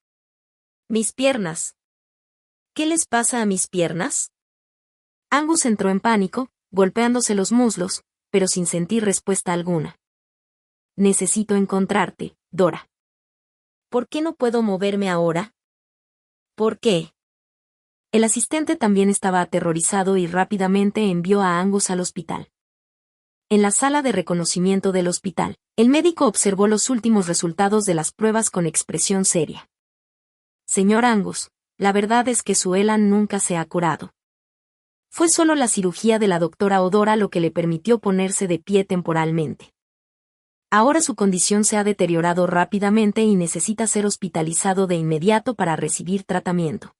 Mis piernas. ¿Qué les pasa a mis piernas? Angus entró en pánico, golpeándose los muslos, pero sin sentir respuesta alguna. Necesito encontrarte, Dora. ¿Por qué no puedo moverme ahora? ¿Por qué? El asistente también estaba aterrorizado y rápidamente envió a Angus al hospital. En la sala de reconocimiento del hospital, el médico observó los últimos resultados de las pruebas con expresión seria. Señor Angus, la verdad es que su Elan nunca se ha curado. Fue solo la cirugía de la doctora Odora lo que le permitió ponerse de pie temporalmente. Ahora su condición se ha deteriorado rápidamente y necesita ser hospitalizado de inmediato para recibir tratamiento.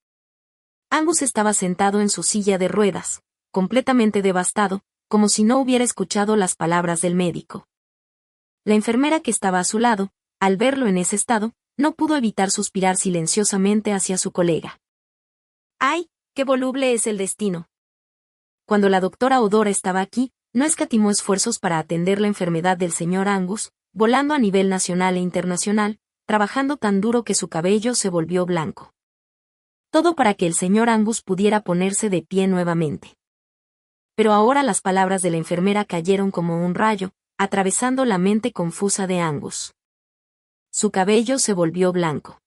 Angus estaba sentado en su silla de ruedas, completamente devastado, como si no hubiera escuchado las palabras del médico. La enfermera que estaba a su lado, al verlo en ese estado, no pudo evitar suspirar silenciosamente hacia su colega. ¡Ay, qué voluble es el destino! Cuando la doctora Odora estaba aquí, no escatimó esfuerzos para atender la enfermedad del señor Angus, volando a nivel nacional e internacional, trabajando tan duro que su cabello se volvió blanco. Todo para que el señor Angus pudiera ponerse de pie nuevamente. Pero ahora las palabras de la enfermera cayeron como un rayo, atravesando la mente confusa de Angus. Su cabello se volvió blanco.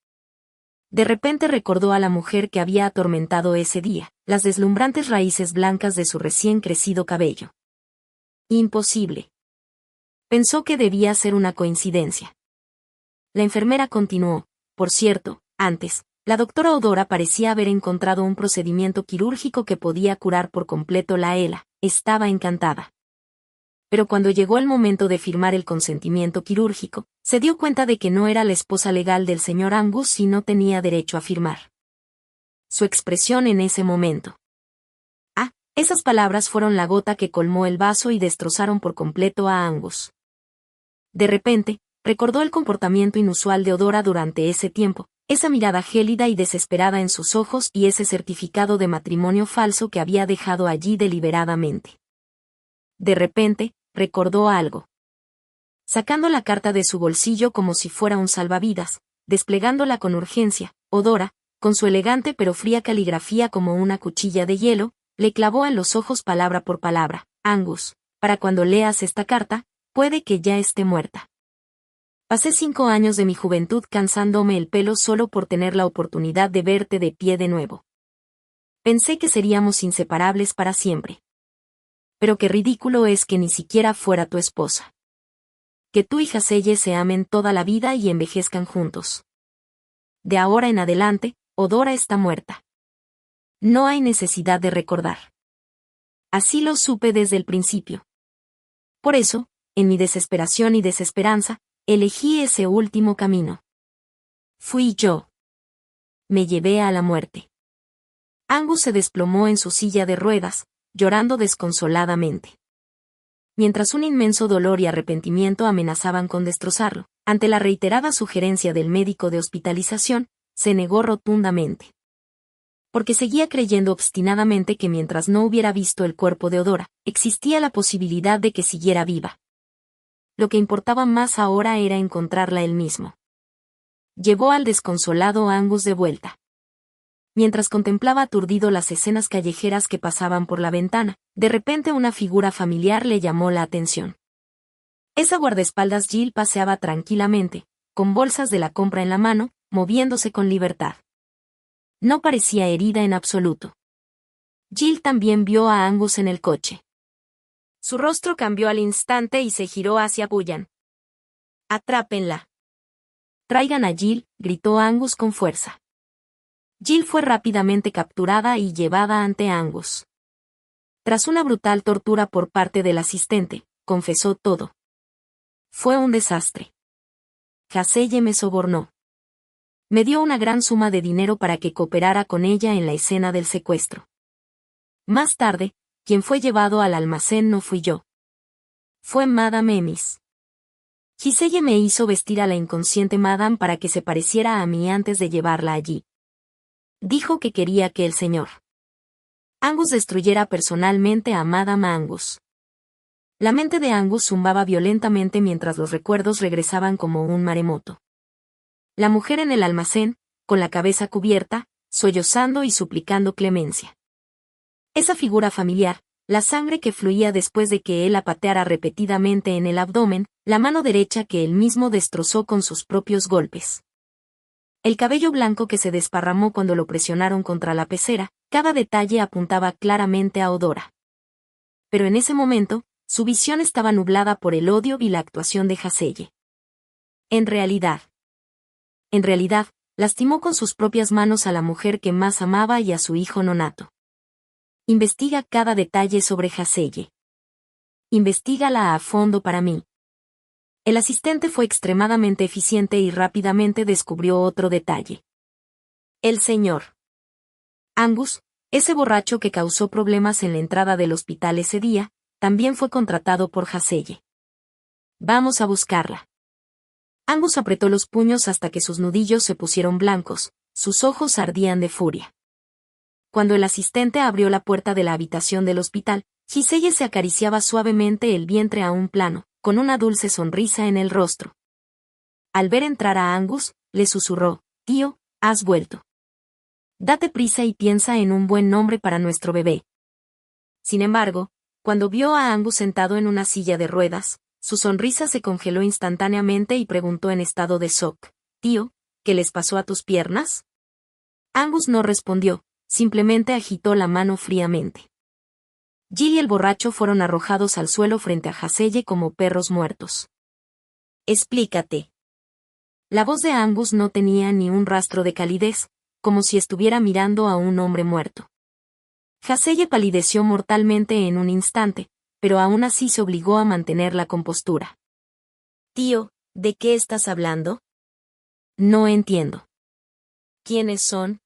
De repente recordó a la mujer que había atormentado ese día, las deslumbrantes raíces blancas de su recién crecido cabello. Imposible. Pensó que debía ser una coincidencia. La enfermera continuó, por cierto, antes, la doctora Odora parecía haber encontrado un procedimiento quirúrgico que podía curar por completo la ELA, estaba encantada. Pero cuando llegó el momento de firmar el consentimiento quirúrgico, se dio cuenta de que no era la esposa legal del señor Angus y no tenía derecho a firmar. Su expresión en ese momento. Esas palabras fueron la gota que colmó el vaso y destrozaron por completo a Angus. De repente, recordó el comportamiento inusual de Odora durante ese tiempo, esa mirada gélida y desesperada en sus ojos y ese certificado de matrimonio falso que había dejado allí deliberadamente. De repente, recordó algo. Sacando la carta de su bolsillo como si fuera un salvavidas, desplegándola con urgencia, Odora, con su elegante pero fría caligrafía como una cuchilla de hielo, le clavó en los ojos palabra por palabra: Angus, para cuando leas esta carta, puede que ya esté muerta. Pasé 5 años de mi juventud cansándome el pelo solo por tener la oportunidad de verte de pie de nuevo. Pensé que seríamos inseparables para siempre. Pero qué ridículo es que ni siquiera fuera tu esposa. Que tú y Haselle se amen toda la vida y envejezcan juntos. De ahora en adelante, Odora está muerta. No hay necesidad de recordar. Así lo supe desde el principio. Por eso, en mi desesperación y desesperanza, elegí ese último camino. Fui yo. Me llevé a la muerte. Angus se desplomó en su silla de ruedas, llorando desconsoladamente. Mientras un inmenso dolor y arrepentimiento amenazaban con destrozarlo, ante la reiterada sugerencia del médico de hospitalización, se negó rotundamente. Porque seguía creyendo obstinadamente que mientras no hubiera visto el cuerpo de Odora, existía la posibilidad de que siguiera viva. Lo que importaba más ahora era encontrarla él mismo. Llevó al desconsolado Angus de vuelta. Mientras contemplaba aturdido las escenas callejeras que pasaban por la ventana, de repente una figura familiar le llamó la atención. Esa guardaespaldas Jill paseaba tranquilamente, con bolsas de la compra en la mano, moviéndose con libertad. No parecía herida en absoluto. Jill también vio a Angus en el coche. Su rostro cambió al instante y se giró hacia Bullan. «Atrápenla». «Traigan a Jill», gritó Angus con fuerza. Jill fue rápidamente capturada y llevada ante Angus. Tras una brutal tortura por parte del asistente, confesó todo. Fue un desastre. Haselle me sobornó. Me dio una gran suma de dinero para que cooperara con ella en la escena del secuestro. Más tarde, quien fue llevado al almacén no fui yo. Fue Madame Emis. Haselle me hizo vestir a la inconsciente Madame para que se pareciera a mí antes de llevarla allí. Dijo que quería que el señor Angus destruyera personalmente a Madame Angus. La mente de Angus zumbaba violentamente mientras los recuerdos regresaban como un maremoto. La mujer en el almacén, con la cabeza cubierta, sollozando y suplicando clemencia. Esa figura familiar, la sangre que fluía después de que él la pateara repetidamente en el abdomen, la mano derecha que él mismo destrozó con sus propios golpes. El cabello blanco que se desparramó cuando lo presionaron contra la pecera, cada detalle apuntaba claramente a Odora. Pero en ese momento, su visión estaba nublada por el odio y la actuación de Haselle. En realidad, lastimó con sus propias manos a la mujer que más amaba y a su hijo nonato. Investiga cada detalle sobre Haselle. Investígala a fondo para mí. El asistente fue extremadamente eficiente y rápidamente descubrió otro detalle. El señor Angus, ese borracho que causó problemas en la entrada del hospital ese día, también fue contratado por Haselle. Vamos a buscarla. Angus apretó los puños hasta que sus nudillos se pusieron blancos, sus ojos ardían de furia. Cuando el asistente abrió la puerta de la habitación del hospital, Haselle se acariciaba suavemente el vientre a un plano, con una dulce sonrisa en el rostro. Al ver entrar a Angus, le susurró: «Tío, has vuelto. Date prisa y piensa en un buen nombre para nuestro bebé». Sin embargo, cuando vio a Angus sentado en una silla de ruedas, su sonrisa se congeló instantáneamente y preguntó en estado de shock: «Tío, ¿qué les pasó a tus piernas?». Angus no respondió, simplemente agitó la mano fríamente. Jill y el borracho fueron arrojados al suelo frente a Haselle como perros muertos. «Explícate». La voz de Angus no tenía ni un rastro de calidez, como si estuviera mirando a un hombre muerto. Haselle palideció mortalmente en un instante, pero aún así se obligó a mantener la compostura. «Tío, ¿de qué estás hablando?». «No entiendo». «¿Quiénes son?».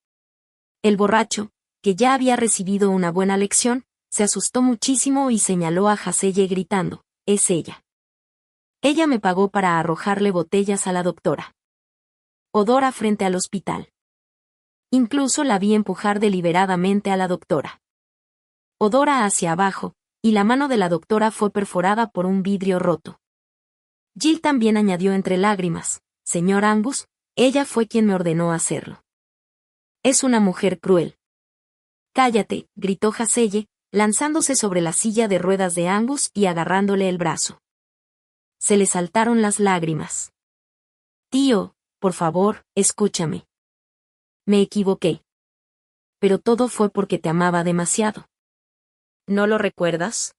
El borracho, que ya había recibido una buena lección, se asustó muchísimo y señaló a Haselle gritando: «Es ella. Ella me pagó para arrojarle botellas a la doctora. Odora frente al hospital. Incluso la vi empujar deliberadamente a la doctora. Odora hacia abajo, y la mano de la doctora fue perforada por un vidrio roto. Jill también añadió entre lágrimas: «Señor Angus, ella fue quien me ordenó hacerlo. Es una mujer cruel». «Cállate», gritó Haselle, lanzándose sobre la silla de ruedas de Angus y agarrándole el brazo. Se le saltaron las lágrimas. «Tío, por favor, escúchame. Me equivoqué. Pero todo fue porque te amaba demasiado. ¿No lo recuerdas?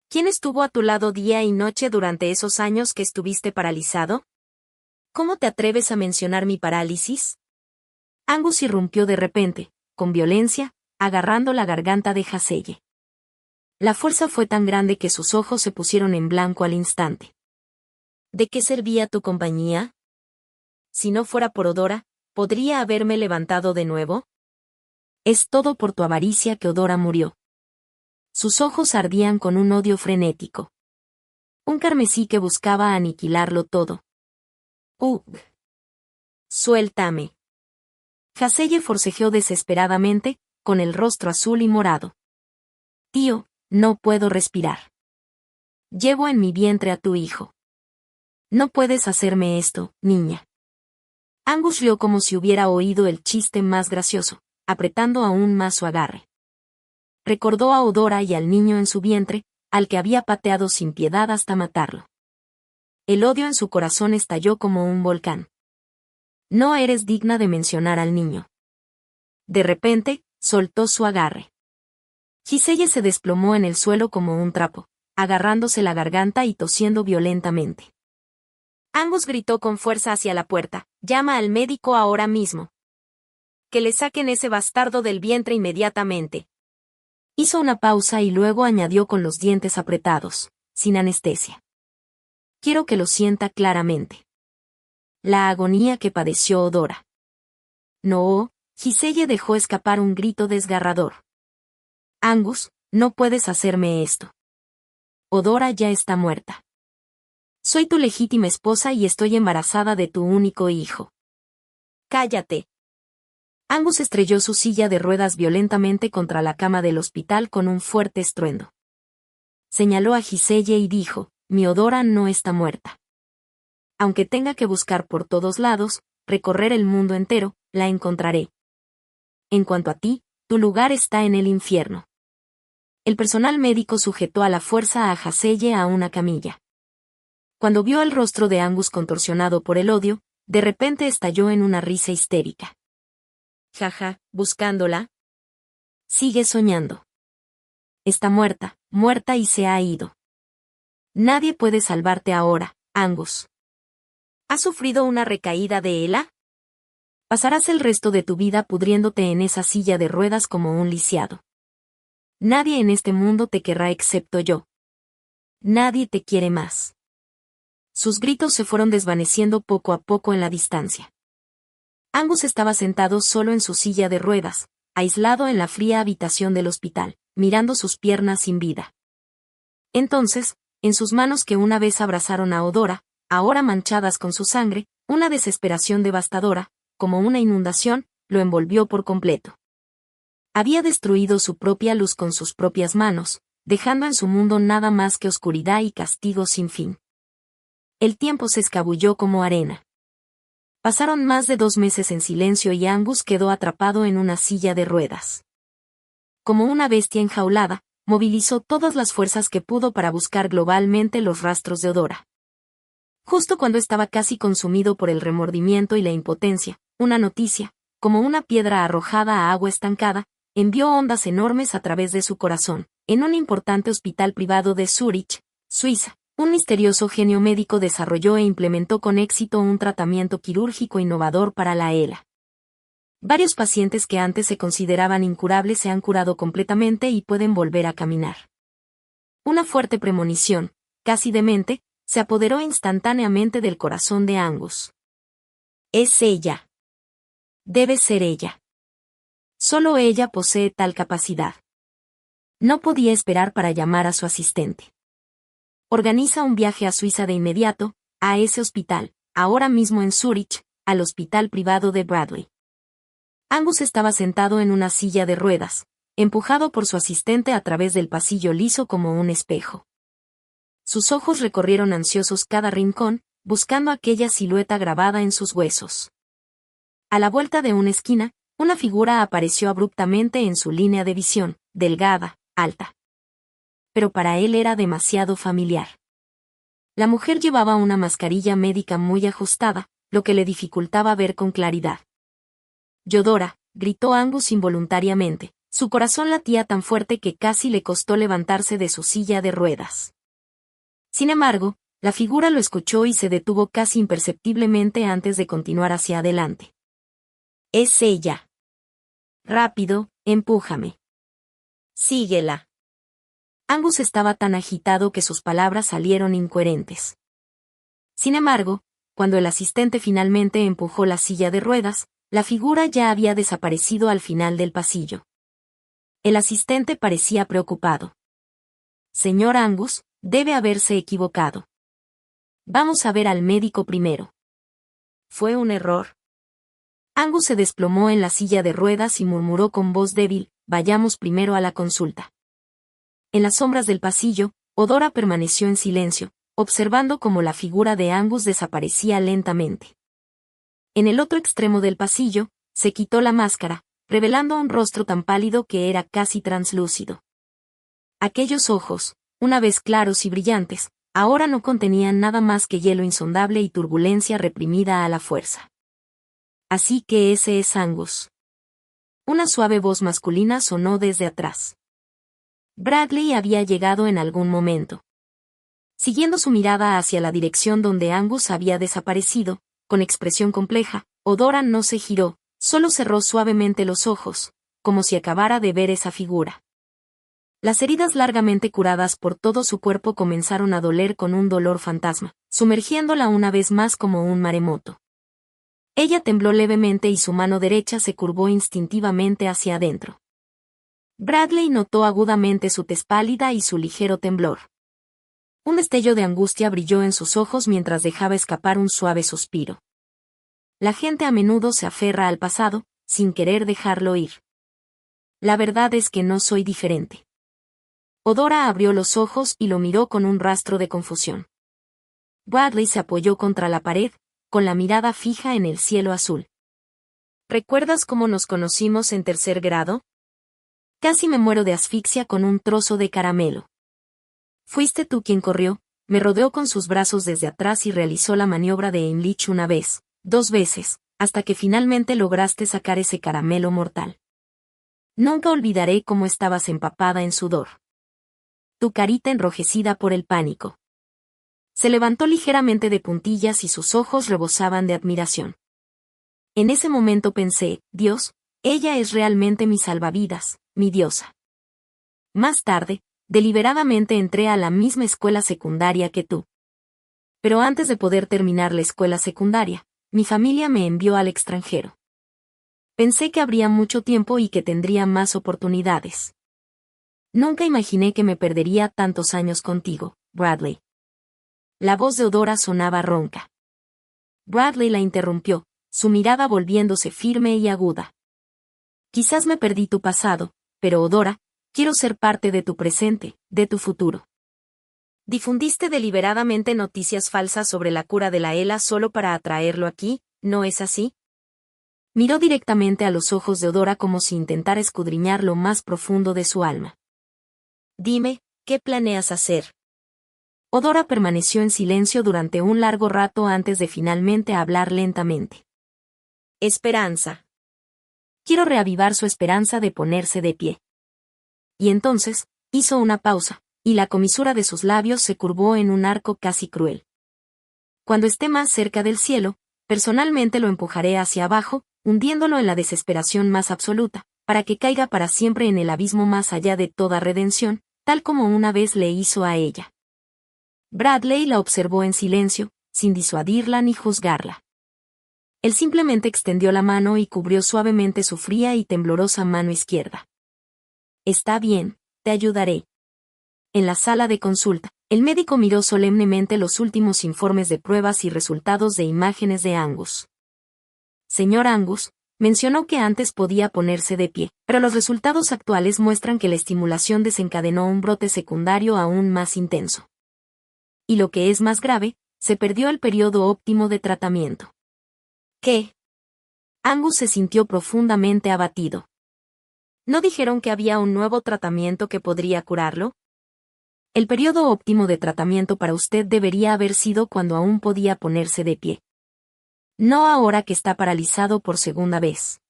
¿Quién estuvo a tu lado día y noche durante esos años que estuviste paralizado? ¿Cómo te atreves a mencionar mi parálisis?» Angus irrumpió de repente, con violencia, agarrando la garganta de Haselle. La fuerza fue tan grande que sus ojos se pusieron en blanco al instante. «¿De qué servía tu compañía? Si no fuera por Odora, ¿podría haberme levantado de nuevo? Es todo por tu avaricia que Odora murió». Sus ojos ardían con un odio frenético. Un carmesí que buscaba aniquilarlo todo. «Ugh. Suéltame». Haselle forcejeó desesperadamente, con el rostro azul y morado. «Tío, no puedo respirar. Llevo en mi vientre a tu hijo. No puedes hacerme esto, niña». Angus rió como si hubiera oído el chiste más gracioso, apretando aún más su agarre. Recordó a Odora y al niño en su vientre, al que había pateado sin piedad hasta matarlo. El odio en su corazón estalló como un volcán. «No eres digna de mencionar al niño». De repente, soltó su agarre. Giselle se desplomó en el suelo como un trapo, agarrándose la garganta y tosiendo violentamente. Angus gritó con fuerza hacia la puerta: «Llama al médico ahora mismo. Que le saquen ese bastardo del vientre inmediatamente». Hizo una pausa y luego añadió con los dientes apretados: «Sin anestesia. Quiero que lo sienta claramente. La agonía que padeció Odora». «No», Giselle dejó escapar un grito desgarrador. «Angus, no puedes hacerme esto. Odora ya está muerta. Soy tu legítima esposa y estoy embarazada de tu único hijo. Cállate». Angus estrelló su silla de ruedas violentamente contra la cama del hospital con un fuerte estruendo. Señaló a Giselle y dijo: «Mi Odora no está muerta. Aunque tenga que buscar por todos lados, recorrer el mundo entero, la encontraré. En cuanto a ti, tu lugar está en el infierno». El personal médico sujetó a la fuerza a Haselle a una camilla. Cuando vio el rostro de Angus contorsionado por el odio, de repente estalló en una risa histérica. «Jaja, buscándola. Sigue soñando. Está muerta, muerta y se ha ido. Nadie puede salvarte ahora, Angus. ¿Has sufrido una recaída de ELA? Pasarás el resto de tu vida pudriéndote en esa silla de ruedas como un lisiado. Nadie en este mundo te querrá excepto yo. Nadie te quiere más». Sus gritos se fueron desvaneciendo poco a poco en la distancia. Angus estaba sentado solo en su silla de ruedas, aislado en la fría habitación del hospital, mirando sus piernas sin vida. Entonces, en sus manos que una vez abrazaron a Odora, ahora manchadas con su sangre, una desesperación devastadora, como una inundación, lo envolvió por completo. Había destruido su propia luz con sus propias manos, dejando en su mundo nada más que oscuridad y castigo sin fin. El tiempo se escabulló como arena. Pasaron más de 2 meses en silencio y Angus quedó atrapado en una silla de ruedas. Como una bestia enjaulada, movilizó todas las fuerzas que pudo para buscar globalmente los rastros de Odora. Justo cuando estaba casi consumido por el remordimiento y la impotencia, una noticia, como una piedra arrojada a agua estancada, envió ondas enormes a través de su corazón. En un importante hospital privado de Zúrich, Suiza, un misterioso genio médico desarrolló e implementó con éxito un tratamiento quirúrgico innovador para la ELA. Varios pacientes que antes se consideraban incurables se han curado completamente y pueden volver a caminar. Una fuerte premonición, casi demente, se apoderó instantáneamente del corazón de Angus. Es ella. Debe ser ella. Solo ella posee tal capacidad. No podía esperar para llamar a su asistente. Organiza un viaje a Suiza de inmediato, a ese hospital, ahora mismo en Zúrich, al hospital privado de Bradley. Angus estaba sentado en una silla de ruedas, empujado por su asistente a través del pasillo liso como un espejo. Sus ojos recorrieron ansiosos cada rincón, buscando aquella silueta grabada en sus huesos. A la vuelta de una esquina, una figura apareció abruptamente en su línea de visión, delgada, alta. Pero para él era demasiado familiar. La mujer llevaba una mascarilla médica muy ajustada, lo que le dificultaba ver con claridad. «Yodora», gritó Angus involuntariamente. Su corazón latía tan fuerte que casi le costó levantarse de su silla de ruedas. Sin embargo, la figura lo escuchó y se detuvo casi imperceptiblemente antes de continuar hacia adelante. «Es ella. Rápido, empújame. Síguela». Angus estaba tan agitado que sus palabras salieron incoherentes. Sin embargo, cuando el asistente finalmente empujó la silla de ruedas, la figura ya había desaparecido al final del pasillo. El asistente parecía preocupado. «Señor Angus, debe haberse equivocado. Vamos a ver al médico primero». «¿Fue un error?». Angus se desplomó en la silla de ruedas y murmuró con voz débil: «Vayamos primero a la consulta». En las sombras del pasillo, Odora permaneció en silencio, observando cómo la figura de Angus desaparecía lentamente. En el otro extremo del pasillo, se quitó la máscara, revelando un rostro tan pálido que era casi translúcido. Aquellos ojos, una vez claros y brillantes, ahora no contenían nada más que hielo insondable y turbulencia reprimida a la fuerza. «Así que ese es Angus». Una suave voz masculina sonó desde atrás. Bradley había llegado en algún momento. Siguiendo su mirada hacia la dirección donde Angus había desaparecido, con expresión compleja, Odora no se giró, solo cerró suavemente los ojos, como si acabara de ver esa figura. Las heridas largamente curadas por todo su cuerpo comenzaron a doler con un dolor fantasma, sumergiéndola una vez más como un maremoto. Ella tembló levemente y su mano derecha se curvó instintivamente hacia adentro. Bradley notó agudamente su tez pálida y su ligero temblor. Un destello de angustia brilló en sus ojos mientras dejaba escapar un suave suspiro. La gente a menudo se aferra al pasado, sin querer dejarlo ir. La verdad es que no soy diferente. Odora abrió los ojos y lo miró con un rastro de confusión. Bradley se apoyó contra la pared, con la mirada fija en el cielo azul. ¿Recuerdas cómo nos conocimos en tercer grado? Casi me muero de asfixia con un trozo de caramelo. Fuiste tú quien corrió, me rodeó con sus brazos desde atrás y realizó la maniobra de Heimlich una vez, 2 veces, hasta que finalmente lograste sacar ese caramelo mortal. Nunca olvidaré cómo estabas empapada en sudor. Tu carita enrojecida por el pánico. Se levantó ligeramente de puntillas y sus ojos rebosaban de admiración. En ese momento pensé, Dios, ella es realmente mi salvavidas, mi diosa. Más tarde, deliberadamente entré a la misma escuela secundaria que tú. Pero antes de poder terminar la escuela secundaria, mi familia me envió al extranjero. Pensé que habría mucho tiempo y que tendría más oportunidades. Nunca imaginé que me perdería tantos años contigo, Bradley. La voz de Odora sonaba ronca. Bradley la interrumpió, su mirada volviéndose firme y aguda. Quizás me perdí tu pasado, pero Odora, quiero ser parte de tu presente, de tu futuro. Difundiste deliberadamente noticias falsas sobre la cura de la ELA solo para atraerlo aquí, ¿no es así? Miró directamente a los ojos de Odora como si intentara escudriñar lo más profundo de su alma. Dime, ¿qué planeas hacer? Odora permaneció en silencio durante un largo rato antes de finalmente hablar lentamente. Esperanza. Quiero reavivar su esperanza de ponerse de pie. Y entonces, hizo una pausa, y la comisura de sus labios se curvó en un arco casi cruel. Cuando esté más cerca del cielo, personalmente lo empujaré hacia abajo, hundiéndolo en la desesperación más absoluta, para que caiga para siempre en el abismo más allá de toda redención, tal como una vez le hizo a ella. Bradley la observó en silencio, sin disuadirla ni juzgarla. Él simplemente extendió la mano y cubrió suavemente su fría y temblorosa mano izquierda. Está bien, te ayudaré. En la sala de consulta, el médico miró solemnemente los últimos informes de pruebas y resultados de imágenes de Angus. Señor Angus, mencionó que antes podía ponerse de pie, pero los resultados actuales muestran que la estimulación desencadenó un brote secundario aún más intenso. y lo que es más grave, se perdió el periodo óptimo de tratamiento. ¿Qué? Angus se sintió profundamente abatido. ¿No dijeron que había un nuevo tratamiento que podría curarlo? El periodo óptimo de tratamiento para usted debería haber sido cuando aún podía ponerse de pie. No ahora que está paralizado por segunda vez.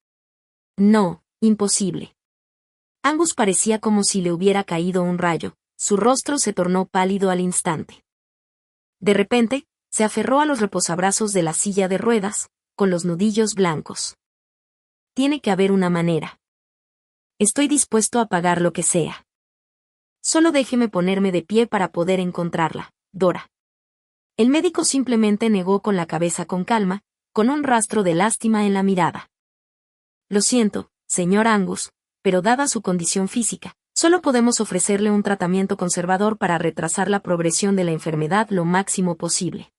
No, imposible. Angus parecía como si le hubiera caído un rayo, su rostro se tornó pálido al instante. De repente, se aferró a los reposabrazos de la silla de ruedas, con los nudillos blancos. Tiene que haber una manera. Estoy dispuesto a pagar lo que sea. Solo déjeme ponerme de pie para poder encontrarla, Dora. El médico simplemente negó con la cabeza con calma, con un rastro de lástima en la mirada. Lo siento, señor Angus, pero dada su condición física, solo podemos ofrecerle un tratamiento conservador para retrasar la progresión de la enfermedad lo máximo posible.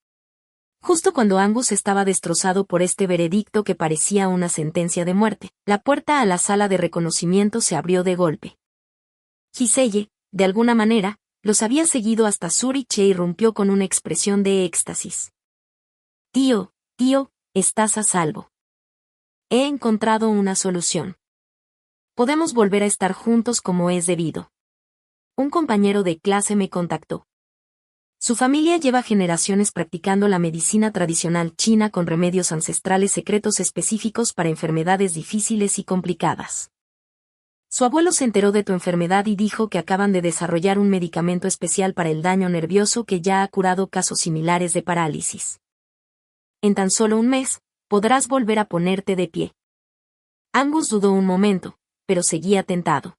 Justo cuando Angus estaba destrozado por este veredicto que parecía una sentencia de muerte, la puerta a la sala de reconocimiento se abrió de golpe. Giselle, de alguna manera, los había seguido hasta Zurich e irrumpió con una expresión de éxtasis. Tío, estás a salvo. He encontrado una solución. Podemos volver a estar juntos como es debido. Un compañero de clase me contactó. Su familia lleva generaciones practicando la medicina tradicional china con remedios ancestrales secretos específicos para enfermedades difíciles y complicadas. Su abuelo se enteró de tu enfermedad y dijo que acaban de desarrollar un medicamento especial para el daño nervioso que ya ha curado casos similares de parálisis. En tan solo un mes, podrás volver a ponerte de pie. Angus dudó un momento, pero seguía tentado.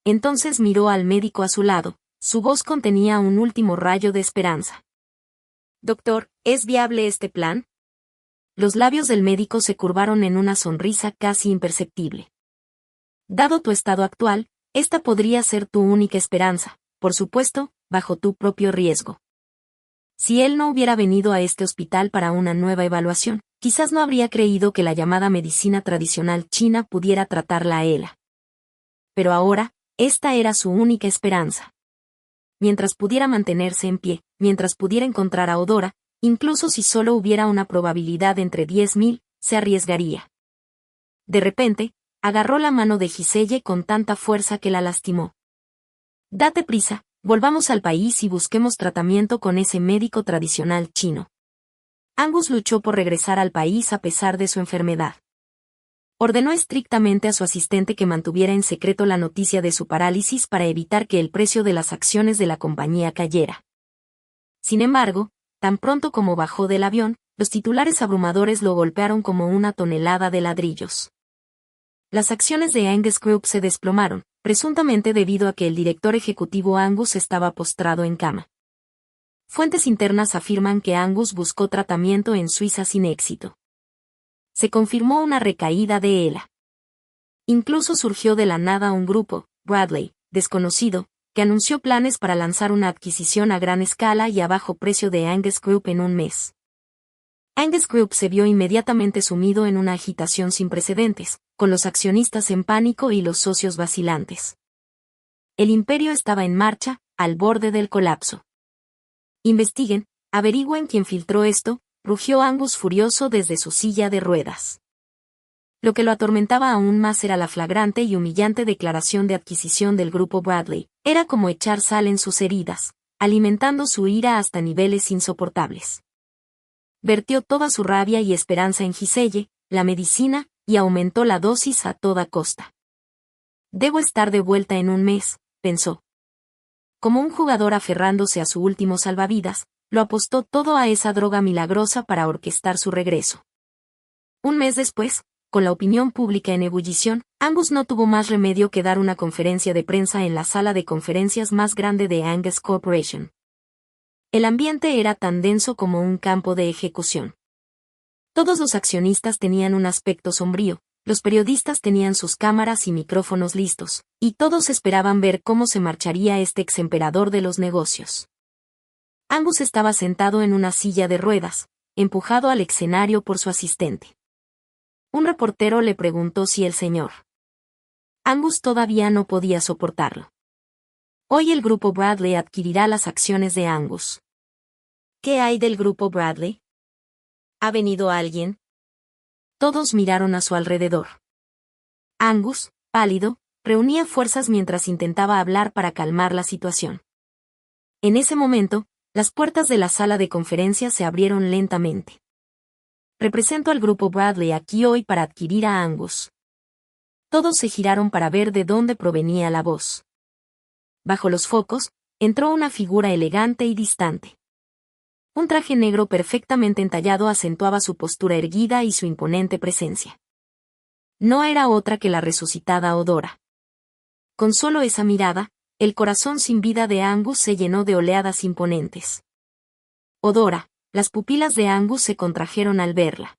Entonces miró al médico a su lado, su voz contenía un último rayo de esperanza. Doctor, ¿es viable este plan? Los labios del médico se curvaron en una sonrisa casi imperceptible. Dado tu estado actual, esta podría ser tu única esperanza, por supuesto, bajo tu propio riesgo. Si él no hubiera venido a este hospital para una nueva evaluación, quizás no habría creído que la llamada medicina tradicional china pudiera tratarla a él. Pero ahora, esta era su única esperanza. Mientras pudiera mantenerse en pie, mientras pudiera encontrar a Odora, incluso si solo hubiera una probabilidad entre 10.000, se arriesgaría. De repente, agarró la mano de Giselle con tanta fuerza que la lastimó. Date prisa, volvamos al país y busquemos tratamiento con ese médico tradicional chino. Angus luchó por regresar al país a pesar de su enfermedad. Ordenó estrictamente a su asistente que mantuviera en secreto la noticia de su parálisis para evitar que el precio de las acciones de la compañía cayera. Sin embargo, tan pronto como bajó del avión, los titulares abrumadores lo golpearon como una tonelada de ladrillos. Las acciones de Angus Group se desplomaron, presuntamente debido a que el director ejecutivo Angus estaba postrado en cama. Fuentes internas afirman que Angus buscó tratamiento en Suiza sin éxito. Se confirmó una recaída de ELA. Incluso surgió de la nada un grupo, Bradley, desconocido, que anunció planes para lanzar una adquisición a gran escala y a bajo precio de Angus Group en un mes. Angus Group se vio inmediatamente sumido en una agitación sin precedentes, con los accionistas en pánico y los socios vacilantes. El imperio estaba en marcha, al borde del colapso. Investiguen, averigüen quién filtró esto, rugió Angus furioso desde su silla de ruedas. Lo que lo atormentaba aún más era la flagrante y humillante declaración de adquisición del grupo Bradley. Era como echar sal en sus heridas, alimentando su ira hasta niveles insoportables. Vertió toda su rabia y esperanza en Giselle, la medicina, y aumentó la dosis a toda costa. Debo estar de vuelta en un mes, pensó. Como un jugador aferrándose a su último salvavidas, lo apostó todo a esa droga milagrosa para orquestar su regreso. Un mes después, con la opinión pública en ebullición, Angus no tuvo más remedio que dar una conferencia de prensa en la sala de conferencias más grande de Angus Corporation. El ambiente era tan denso como un campo de ejecución. Todos los accionistas tenían un aspecto sombrío, los periodistas tenían sus cámaras y micrófonos listos, y todos esperaban ver cómo se marcharía este exemperador de los negocios. Angus estaba sentado en una silla de ruedas, empujado al escenario por su asistente. Un reportero le preguntó si el señor Angus todavía no podía soportarlo. Hoy el grupo Bradley adquirirá las acciones de Angus. ¿Qué hay del grupo Bradley? ¿Ha venido alguien? Todos miraron a su alrededor. Angus, pálido, reunía fuerzas mientras intentaba hablar para calmar la situación. En ese momento, las puertas de la sala de conferencias se abrieron lentamente. Represento al grupo Bradley aquí hoy para adquirir a Angus. Todos se giraron para ver de dónde provenía la voz. Bajo los focos, entró una figura elegante y distante. Un traje negro perfectamente entallado acentuaba su postura erguida y su imponente presencia. No era otra que la resucitada Odora. Con solo esa mirada, el corazón sin vida de Angus se llenó de oleadas imponentes. Odora, las pupilas de Angus se contrajeron al verla.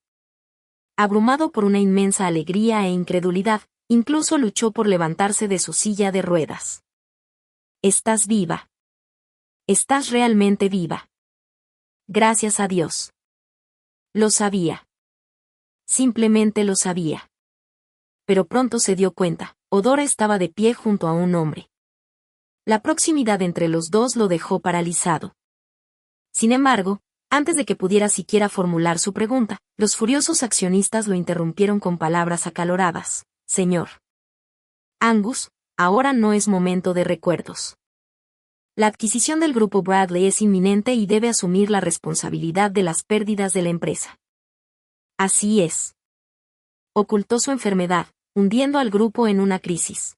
Abrumado por una inmensa alegría e incredulidad, incluso luchó por levantarse de su silla de ruedas. «Estás viva. Estás realmente viva. Gracias a Dios». Lo sabía. Simplemente lo sabía. Pero pronto se dio cuenta, Odora estaba de pie junto a un hombre. La proximidad entre los dos lo dejó paralizado. Sin embargo, antes de que pudiera siquiera formular su pregunta, los furiosos accionistas lo interrumpieron con palabras acaloradas. «Señor Angus, ahora no es momento de recuerdos. La adquisición del grupo Bradley es inminente y debe asumir la responsabilidad de las pérdidas de la empresa». Así es. Ocultó su enfermedad, hundiendo al grupo en una crisis.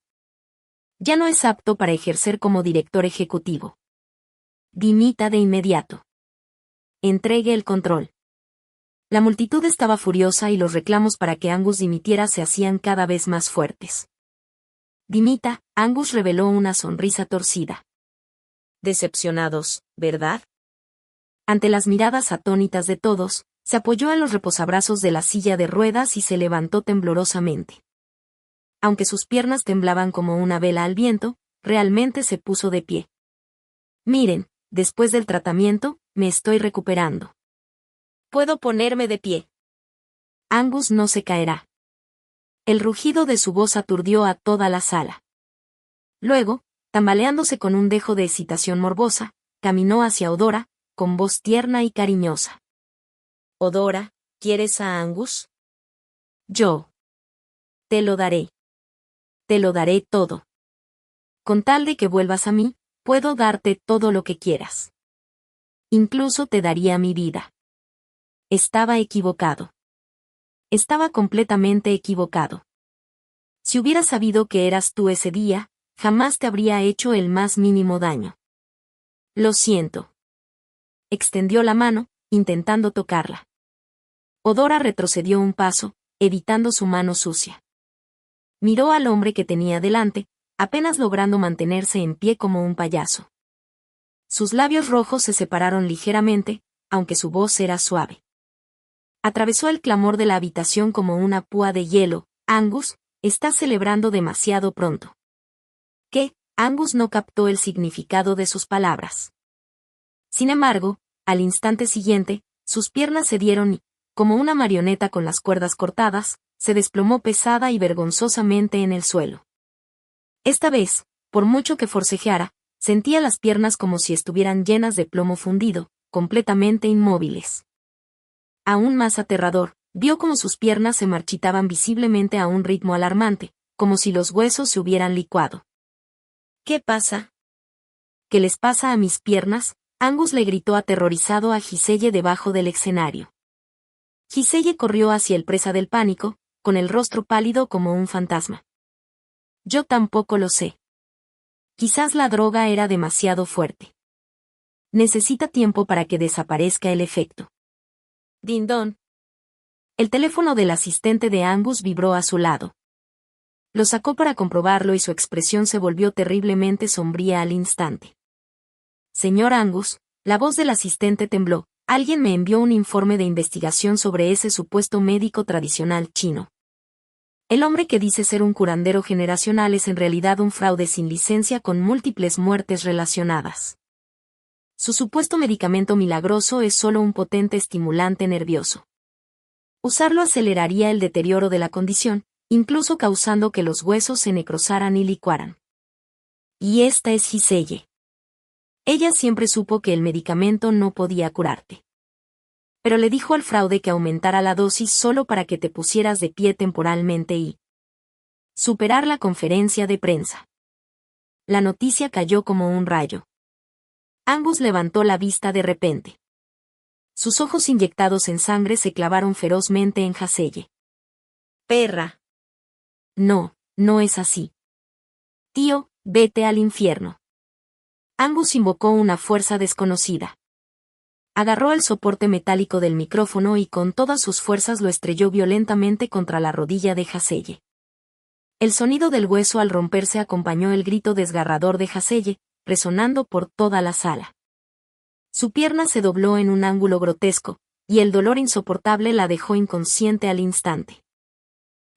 Ya no es apto para ejercer como director ejecutivo. Dimita de inmediato. Entregue el control. La multitud estaba furiosa y los reclamos para que Angus dimitiera se hacían cada vez más fuertes. «Dimita», Angus reveló una sonrisa torcida. «Decepcionados, ¿verdad?». Ante las miradas atónitas de todos, se apoyó en los reposabrazos de la silla de ruedas y se levantó temblorosamente. Aunque sus piernas temblaban como una vela al viento, realmente se puso de pie. «Miren, después del tratamiento, me estoy recuperando. Puedo ponerme de pie. Angus no se caerá». El rugido de su voz aturdió a toda la sala. Luego, tambaleándose con un dejo de excitación morbosa, caminó hacia Odora, con voz tierna y cariñosa. «Odora, ¿quieres a Angus?». «Yo. Te lo daré. Te lo daré todo. Con tal de que vuelvas a mí, puedo darte todo lo que quieras. Incluso te daría mi vida». Estaba equivocado. Estaba completamente equivocado. Si hubiera sabido que eras tú ese día, jamás te habría hecho el más mínimo daño. «Lo siento». Extendió la mano, intentando tocarla. Odora retrocedió un paso, evitando su mano sucia. Miró al hombre que tenía delante, apenas logrando mantenerse en pie como un payaso. Sus labios rojos se separaron ligeramente, aunque su voz era suave. Atravesó el clamor de la habitación como una púa de hielo. «Angus, estás celebrando demasiado pronto». ¿Qué? Angus no captó el significado de sus palabras. Sin embargo, al instante siguiente, sus piernas cedieron y, como una marioneta con las cuerdas cortadas, se desplomó pesada y vergonzosamente en el suelo. Esta vez, por mucho que forcejeara, sentía las piernas como si estuvieran llenas de plomo fundido, completamente inmóviles. Aún más aterrador, vio como sus piernas se marchitaban visiblemente a un ritmo alarmante, como si los huesos se hubieran licuado. «¿Qué pasa?». «¿Qué les pasa a mis piernas?», Angus le gritó aterrorizado a Giselle debajo del escenario. Giselle corrió hacia el presa del pánico, con el rostro pálido como un fantasma. «Yo tampoco lo sé. Quizás la droga era demasiado fuerte. Necesita tiempo para que desaparezca el efecto». «Dindón». El teléfono del asistente de Angus vibró a su lado. Lo sacó para comprobarlo y su expresión se volvió terriblemente sombría al instante. «Señor Angus», la voz del asistente tembló, «alguien me envió un informe de investigación sobre ese supuesto médico tradicional chino. El hombre que dice ser un curandero generacional es en realidad un fraude sin licencia con múltiples muertes relacionadas. Su supuesto medicamento milagroso es solo un potente estimulante nervioso. Usarlo aceleraría el deterioro de la condición, incluso causando que los huesos se necrosaran y licuaran». Y esta es Giselle. Ella siempre supo que el medicamento no podía curarte. Pero le dijo al fraude que aumentara la dosis solo para que te pusieras de pie temporalmente y superar la conferencia de prensa. La noticia cayó como un rayo. Angus levantó la vista de repente. Sus ojos inyectados en sangre se clavaron ferozmente en Haselle. «Perra». «No, no es así. Tío, vete al infierno». Angus invocó una fuerza desconocida. Agarró el soporte metálico del micrófono y con todas sus fuerzas lo estrelló violentamente contra la rodilla de Haselle. El sonido del hueso al romperse acompañó el grito desgarrador de Haselle, resonando por toda la sala. Su pierna se dobló en un ángulo grotesco, y el dolor insoportable la dejó inconsciente al instante.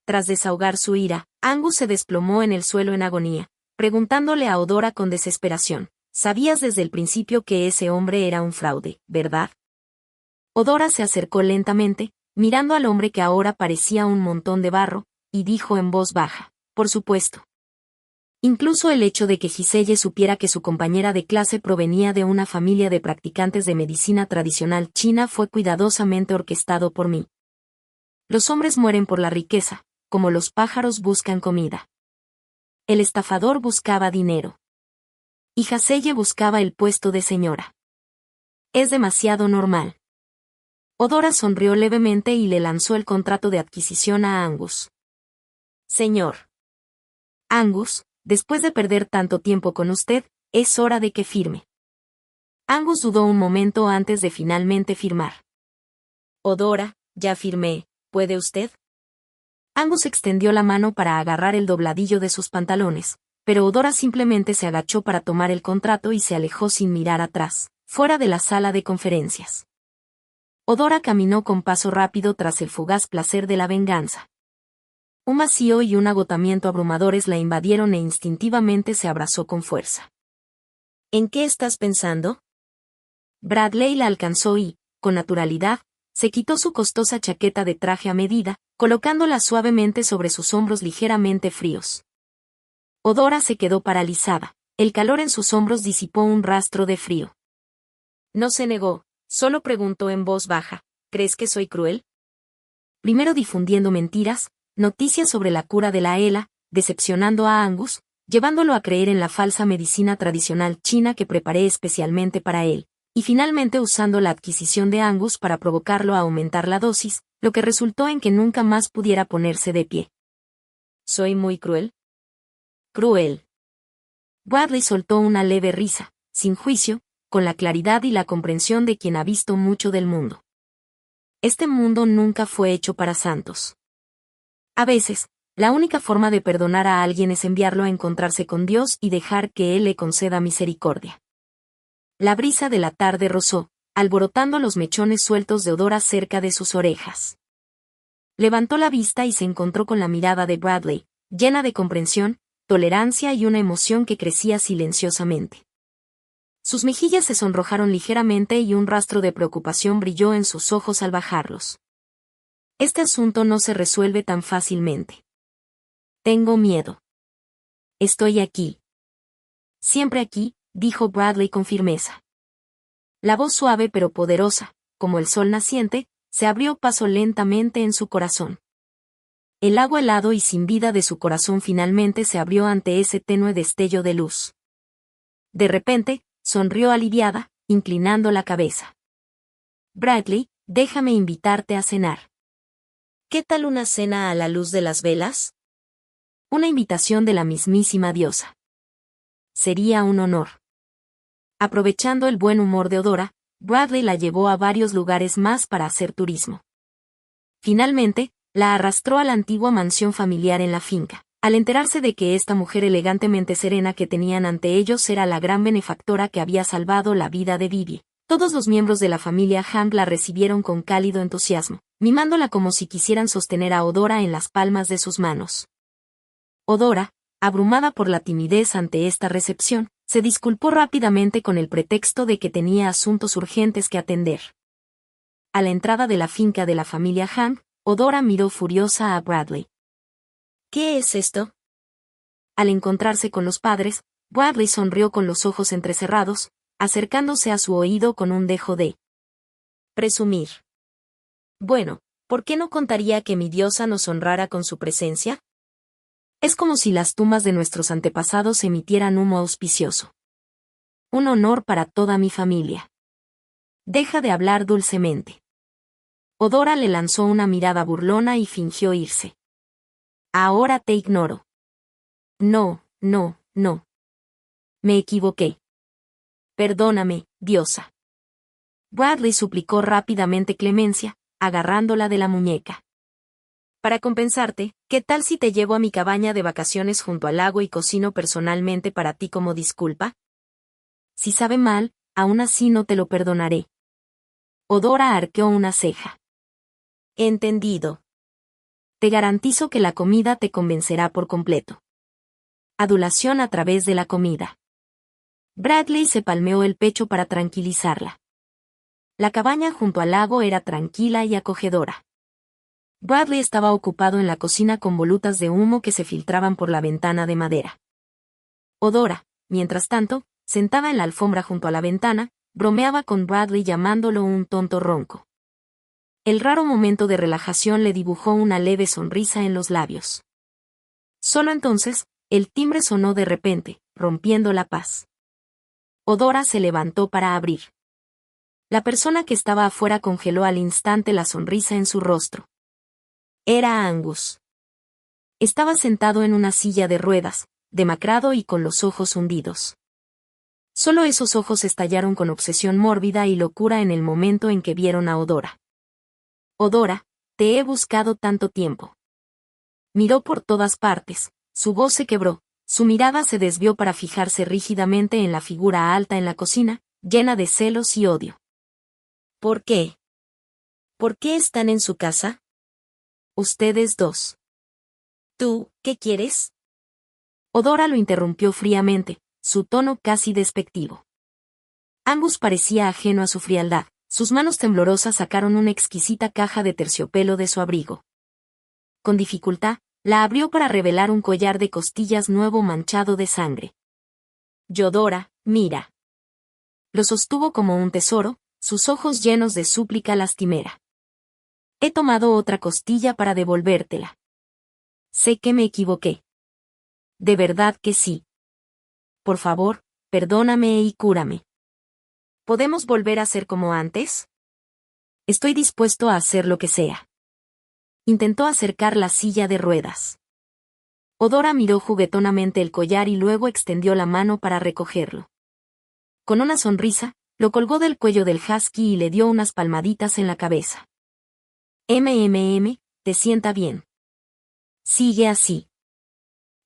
Tras desahogar su ira, Angus se desplomó en el suelo en agonía, preguntándole a Odora con desesperación: «Sabías desde el principio que ese hombre era un fraude, ¿verdad?». Odora se acercó lentamente, mirando al hombre que ahora parecía un montón de barro, y dijo en voz baja: «Por supuesto». Incluso el hecho de que Giselle supiera que su compañera de clase provenía de una familia de practicantes de medicina tradicional china fue cuidadosamente orquestado por mí. Los hombres mueren por la riqueza, como los pájaros buscan comida. El estafador buscaba dinero. Y Haselle buscaba el puesto de señora. Es demasiado normal. Odora sonrió levemente y le lanzó el contrato de adquisición a Angus. «Señor Angus, después de perder tanto tiempo con usted, es hora de que firme». Angus dudó un momento antes de finalmente firmar. «Odora, ya firmé, ¿puede usted?». Angus extendió la mano para agarrar el dobladillo de sus pantalones, pero Odora simplemente se agachó para tomar el contrato y se alejó sin mirar atrás, fuera de la sala de conferencias. Odora caminó con paso rápido tras el fugaz placer de la venganza. Un vacío y un agotamiento abrumadores la invadieron e instintivamente se abrazó con fuerza. «¿En qué estás pensando?». Bradley la alcanzó y, con naturalidad, se quitó su costosa chaqueta de traje a medida, colocándola suavemente sobre sus hombros ligeramente fríos. Odora se quedó paralizada, el calor en sus hombros disipó un rastro de frío. No se negó, solo preguntó en voz baja: «¿Crees que soy cruel?». Primero difundiendo mentiras, noticias sobre la cura de la ELA, decepcionando a Angus, llevándolo a creer en la falsa medicina tradicional china que preparé especialmente para él, y finalmente usando la adquisición de Angus para provocarlo a aumentar la dosis, lo que resultó en que nunca más pudiera ponerse de pie. «¿Soy muy cruel?». «Cruel». Bradley soltó una leve risa, sin juicio, con la claridad y la comprensión de quien ha visto mucho del mundo. Este mundo nunca fue hecho para santos. A veces, la única forma de perdonar a alguien es enviarlo a encontrarse con Dios y dejar que Él le conceda misericordia. La brisa de la tarde rozó, alborotando los mechones sueltos de Odora cerca de sus orejas. Levantó la vista y se encontró con la mirada de Bradley, llena de comprensión, tolerancia y una emoción que crecía silenciosamente. Sus mejillas se sonrojaron ligeramente y un rastro de preocupación brilló en sus ojos al bajarlos. «Este asunto no se resuelve tan fácilmente. Tengo miedo. Estoy aquí». «Siempre aquí», dijo Bradley con firmeza. La voz suave pero poderosa, como el sol naciente, se abrió paso lentamente en su corazón. El agua helado y sin vida de su corazón finalmente se abrió ante ese tenue destello de luz. De repente, sonrió aliviada, inclinando la cabeza. «Bradley, déjame invitarte a cenar». «¿Qué tal una cena a la luz de las velas?». «Una invitación de la mismísima diosa». «Sería un honor». Aprovechando el buen humor de Odora, Bradley la llevó a varios lugares más para hacer turismo. Finalmente, la arrastró a la antigua mansión familiar en la finca, al enterarse de que esta mujer elegantemente serena que tenían ante ellos era la gran benefactora que había salvado la vida de Vivi. Todos los miembros de la familia Hank la recibieron con cálido entusiasmo, mimándola como si quisieran sostener a Odora en las palmas de sus manos. Odora, abrumada por la timidez ante esta recepción, se disculpó rápidamente con el pretexto de que tenía asuntos urgentes que atender. A la entrada de la finca de la familia Hank, Odora miró furiosa a Bradley. «¿Qué es esto?». Al encontrarse con los padres, Bradley sonrió con los ojos entrecerrados, acercándose a su oído con un dejo de presumir. Bueno, ¿por qué no contaría que mi diosa nos honrara con su presencia? Es como si las tumbas de nuestros antepasados emitieran humo auspicioso. Un honor para toda mi familia. Deja de hablar dulcemente. Odora le lanzó una mirada burlona y fingió irse. Ahora te ignoro. No, no, no. Me equivoqué. Perdóname, diosa. Bradley suplicó rápidamente clemencia, agarrándola de la muñeca. Para compensarte, ¿qué tal si te llevo a mi cabaña de vacaciones junto al lago y cocino personalmente para ti como disculpa? Si sabe mal, aún así no te lo perdonaré. Odora arqueó una ceja. Entendido. Te garantizo que la comida te convencerá por completo. Adulación a través de la comida. Bradley se palmeó el pecho para tranquilizarla. La cabaña junto al lago era tranquila y acogedora. Bradley estaba ocupado en la cocina con volutas de humo que se filtraban por la ventana de madera. Odora, mientras tanto, sentada en la alfombra junto a la ventana, bromeaba con Bradley llamándolo un tonto ronco. El raro momento de relajación le dibujó una leve sonrisa en los labios. Solo entonces, el timbre sonó de repente, rompiendo la paz. Odora se levantó para abrir. La persona que estaba afuera congeló al instante la sonrisa en su rostro. Era Angus. Estaba sentado en una silla de ruedas, demacrado y con los ojos hundidos. Solo esos ojos estallaron con obsesión mórbida y locura en el momento en que vieron a Odora. Odora, te he buscado tanto tiempo. Miró por todas partes, su voz se quebró, su mirada se desvió para fijarse rígidamente en la figura alta en la cocina, llena de celos y odio. ¿Por qué? ¿Por qué están en su casa? Ustedes dos. ¿Tú, qué quieres? Odora lo interrumpió fríamente, su tono casi despectivo. Angus parecía ajeno a su frialdad. Sus manos temblorosas sacaron una exquisita caja de terciopelo de su abrigo. Con dificultad, la abrió para revelar un collar de costillas nuevo manchado de sangre. Yodora, mira. Lo sostuvo como un tesoro, sus ojos llenos de súplica lastimera. He tomado otra costilla para devolvértela. Sé que me equivoqué. De verdad que sí. Por favor, perdóname y cúrame. ¿Podemos volver a ser como antes? Estoy dispuesto a hacer lo que sea. Intentó acercar la silla de ruedas. Odora miró juguetonamente el collar y luego extendió la mano para recogerlo. Con una sonrisa, lo colgó del cuello del husky y le dio unas palmaditas en la cabeza. Te sienta bien. Sigue así.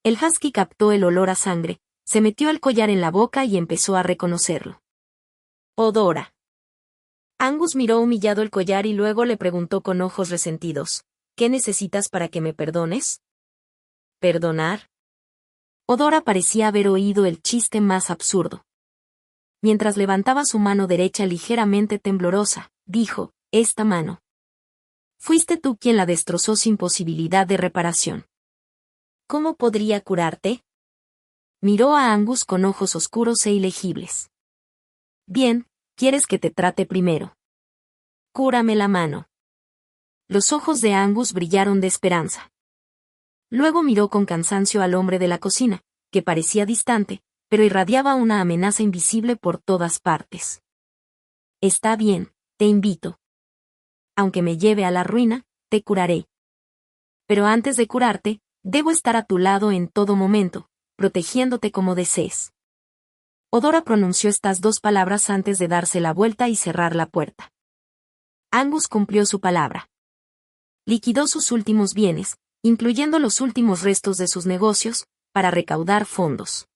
El husky captó el olor a sangre, se metió el collar en la boca y empezó a reconocerlo. Odora. Angus miró humillado el collar y luego le preguntó con ojos resentidos, ¿qué necesitas para que me perdones? ¿Perdonar? Odora parecía haber oído el chiste más absurdo. Mientras levantaba su mano derecha ligeramente temblorosa, dijo, esta mano. Fuiste tú quien la destrozó sin posibilidad de reparación. ¿Cómo podría curarte? Miró a Angus con ojos oscuros e ilegibles. Bien, ¿quieres que te trate primero? Cúrame la mano. Los ojos de Angus brillaron de esperanza. Luego miró con cansancio al hombre de la cocina, que parecía distante, pero irradiaba una amenaza invisible por todas partes. Está bien, te invito. Aunque me lleve a la ruina, te curaré. Pero antes de curarte, debo estar a tu lado en todo momento, protegiéndote como desees. Odora pronunció estas dos palabras antes de darse la vuelta y cerrar la puerta. Angus cumplió su palabra. Liquidó sus últimos bienes, incluyendo los últimos restos de sus negocios, para recaudar fondos.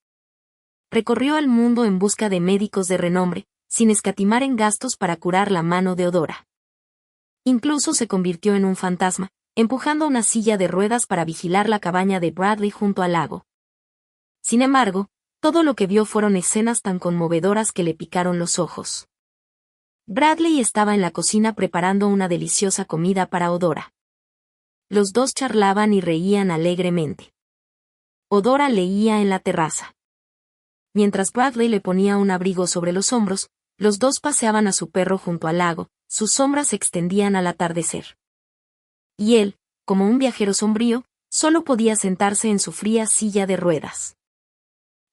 Recorrió el mundo en busca de médicos de renombre, sin escatimar en gastos para curar la mano de Odora. Incluso se convirtió en un fantasma, empujando una silla de ruedas para vigilar la cabaña de Bradley junto al lago. Sin embargo, todo lo que vio fueron escenas tan conmovedoras que le picaron los ojos. Bradley estaba en la cocina preparando una deliciosa comida para Odora. Los dos charlaban y reían alegremente. Odora leía en la terraza. mientras Bradley le ponía un abrigo sobre los hombros, los dos paseaban a su perro junto al lago, sus sombras se extendían al atardecer. Y él, como un viajero sombrío, solo podía sentarse en su fría silla de ruedas.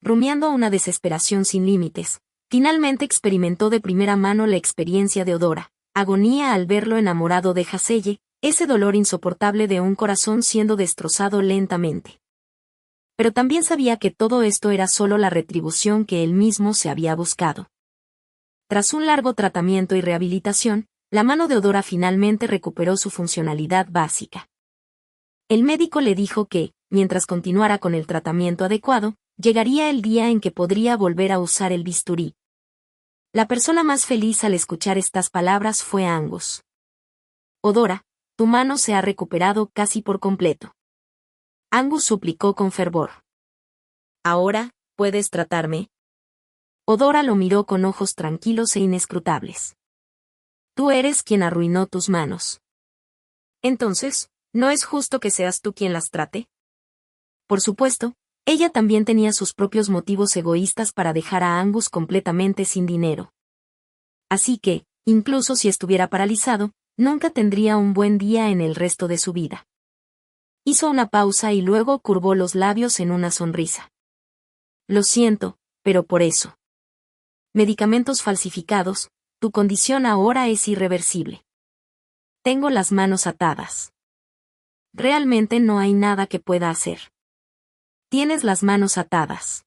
Rumiando una desesperación sin límites, finalmente experimentó de primera mano la experiencia de Odora, agonía al verlo enamorado de Haseye, ese dolor insoportable de un corazón siendo destrozado lentamente. Pero también sabía que todo esto era solo la retribución que él mismo se había buscado. Tras un largo tratamiento y rehabilitación, la mano de Odora finalmente recuperó su funcionalidad básica. El médico le dijo que, mientras continuara con el tratamiento adecuado, llegaría el día en que podría volver a usar el bisturí. La persona más feliz al escuchar estas palabras fue Angus. Odora, tu mano se ha recuperado casi por completo. Angus suplicó con fervor. Ahora, ¿puedes tratarme? Odora lo miró con ojos tranquilos e inescrutables. Tú eres quien arruinó tus manos. Entonces, ¿no es justo que seas tú quien las trate? Por supuesto, ella también tenía sus propios motivos egoístas para dejar a Angus completamente sin dinero. Así que, incluso si estuviera paralizado, nunca tendría un buen día en el resto de su vida. Hizo una pausa y luego curvó los labios en una sonrisa. Lo siento, pero por eso. Medicamentos falsificados, tu condición ahora es irreversible. Tengo las manos atadas. Realmente no hay nada que pueda hacer. Tienes las manos atadas.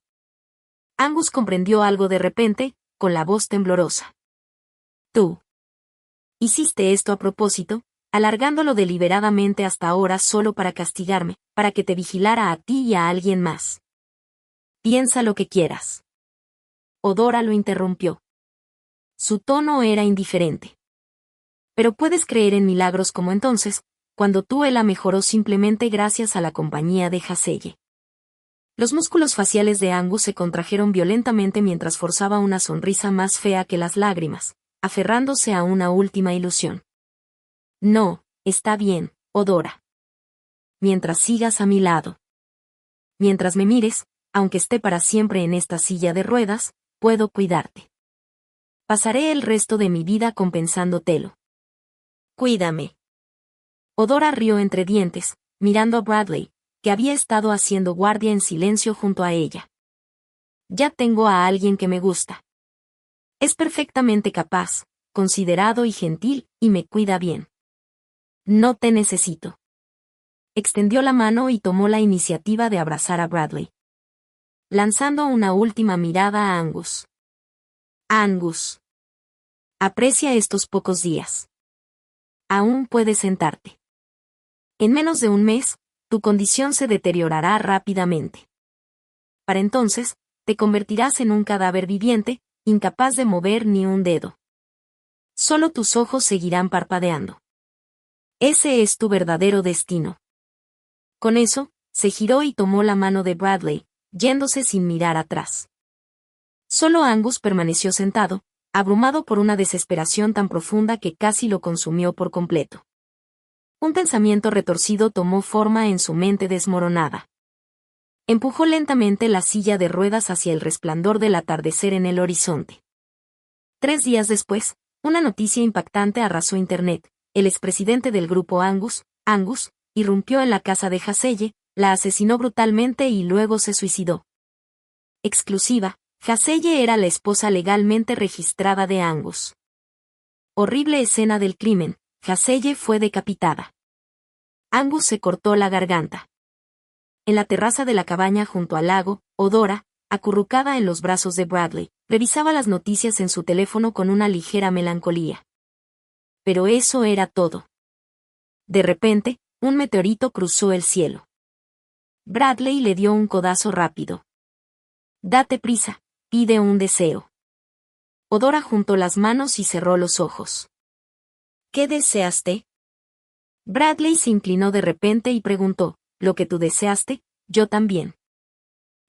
Angus comprendió algo de repente, con la voz temblorosa. Tú. Hiciste esto a propósito, alargándolo deliberadamente hasta ahora solo para castigarme, para que te vigilara a ti y a alguien más. Piensa lo que quieras. Odora lo interrumpió. Su tono era indiferente. Pero puedes creer en milagros como entonces, cuando tu Ela mejoró simplemente gracias a la compañía de Haseye. Los músculos faciales de Angus se contrajeron violentamente mientras forzaba una sonrisa más fea que las lágrimas, aferrándose a una última ilusión. No, está bien, Odora. Mientras sigas a mi lado. Mientras me mires, aunque esté para siempre en esta silla de ruedas, puedo cuidarte. Pasaré el resto de mi vida compensándotelo. Cuídame. Odora rió entre dientes, mirando a Bradley, que había estado haciendo guardia en silencio junto a ella. Ya tengo a alguien que me gusta. Es perfectamente capaz, considerado y gentil, y me cuida bien. No te necesito. Extendió la mano y tomó la iniciativa de abrazar a Bradley. Lanzando una última mirada a Angus. Angus. Aprecia estos pocos días. Aún puedes sentarte. En menos de un mes, tu condición se deteriorará rápidamente. Para entonces, te convertirás en un cadáver viviente, incapaz de mover ni un dedo. Solo tus ojos seguirán parpadeando. Ese es tu verdadero destino. Con eso, se giró y tomó la mano de Bradley, yéndose sin mirar atrás. Solo Angus permaneció sentado, abrumado por una desesperación tan profunda que casi lo consumió por completo. Un pensamiento retorcido tomó forma en su mente desmoronada. Empujó lentamente la silla de ruedas hacia el resplandor del atardecer en el horizonte. 3 días después, una noticia impactante arrasó Internet. El expresidente del grupo Angus, irrumpió en la casa de Haseye, la asesinó brutalmente y luego se suicidó. Exclusiva, Haseye era la esposa legalmente registrada de Angus. Horrible escena del crimen, Haseye fue decapitada. Angus se cortó la garganta. En la terraza de la cabaña junto al lago, Odora, acurrucada en los brazos de Bradley, revisaba las noticias en su teléfono con una ligera melancolía. Pero eso era todo. De repente, un meteorito cruzó el cielo. Bradley le dio un codazo rápido. Date prisa, pide un deseo. Odora juntó las manos y cerró los ojos. ¿Qué deseaste? Bradley se inclinó de repente y preguntó, ¿lo que tú deseaste? Yo también.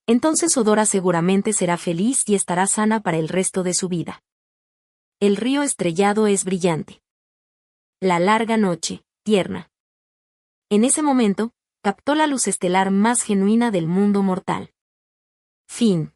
Entonces Odora seguramente será feliz y estará sana para el resto de su vida. El río estrellado es brillante. La larga noche, tierna. En ese momento, captó la luz estelar más genuina del mundo mortal. Fin.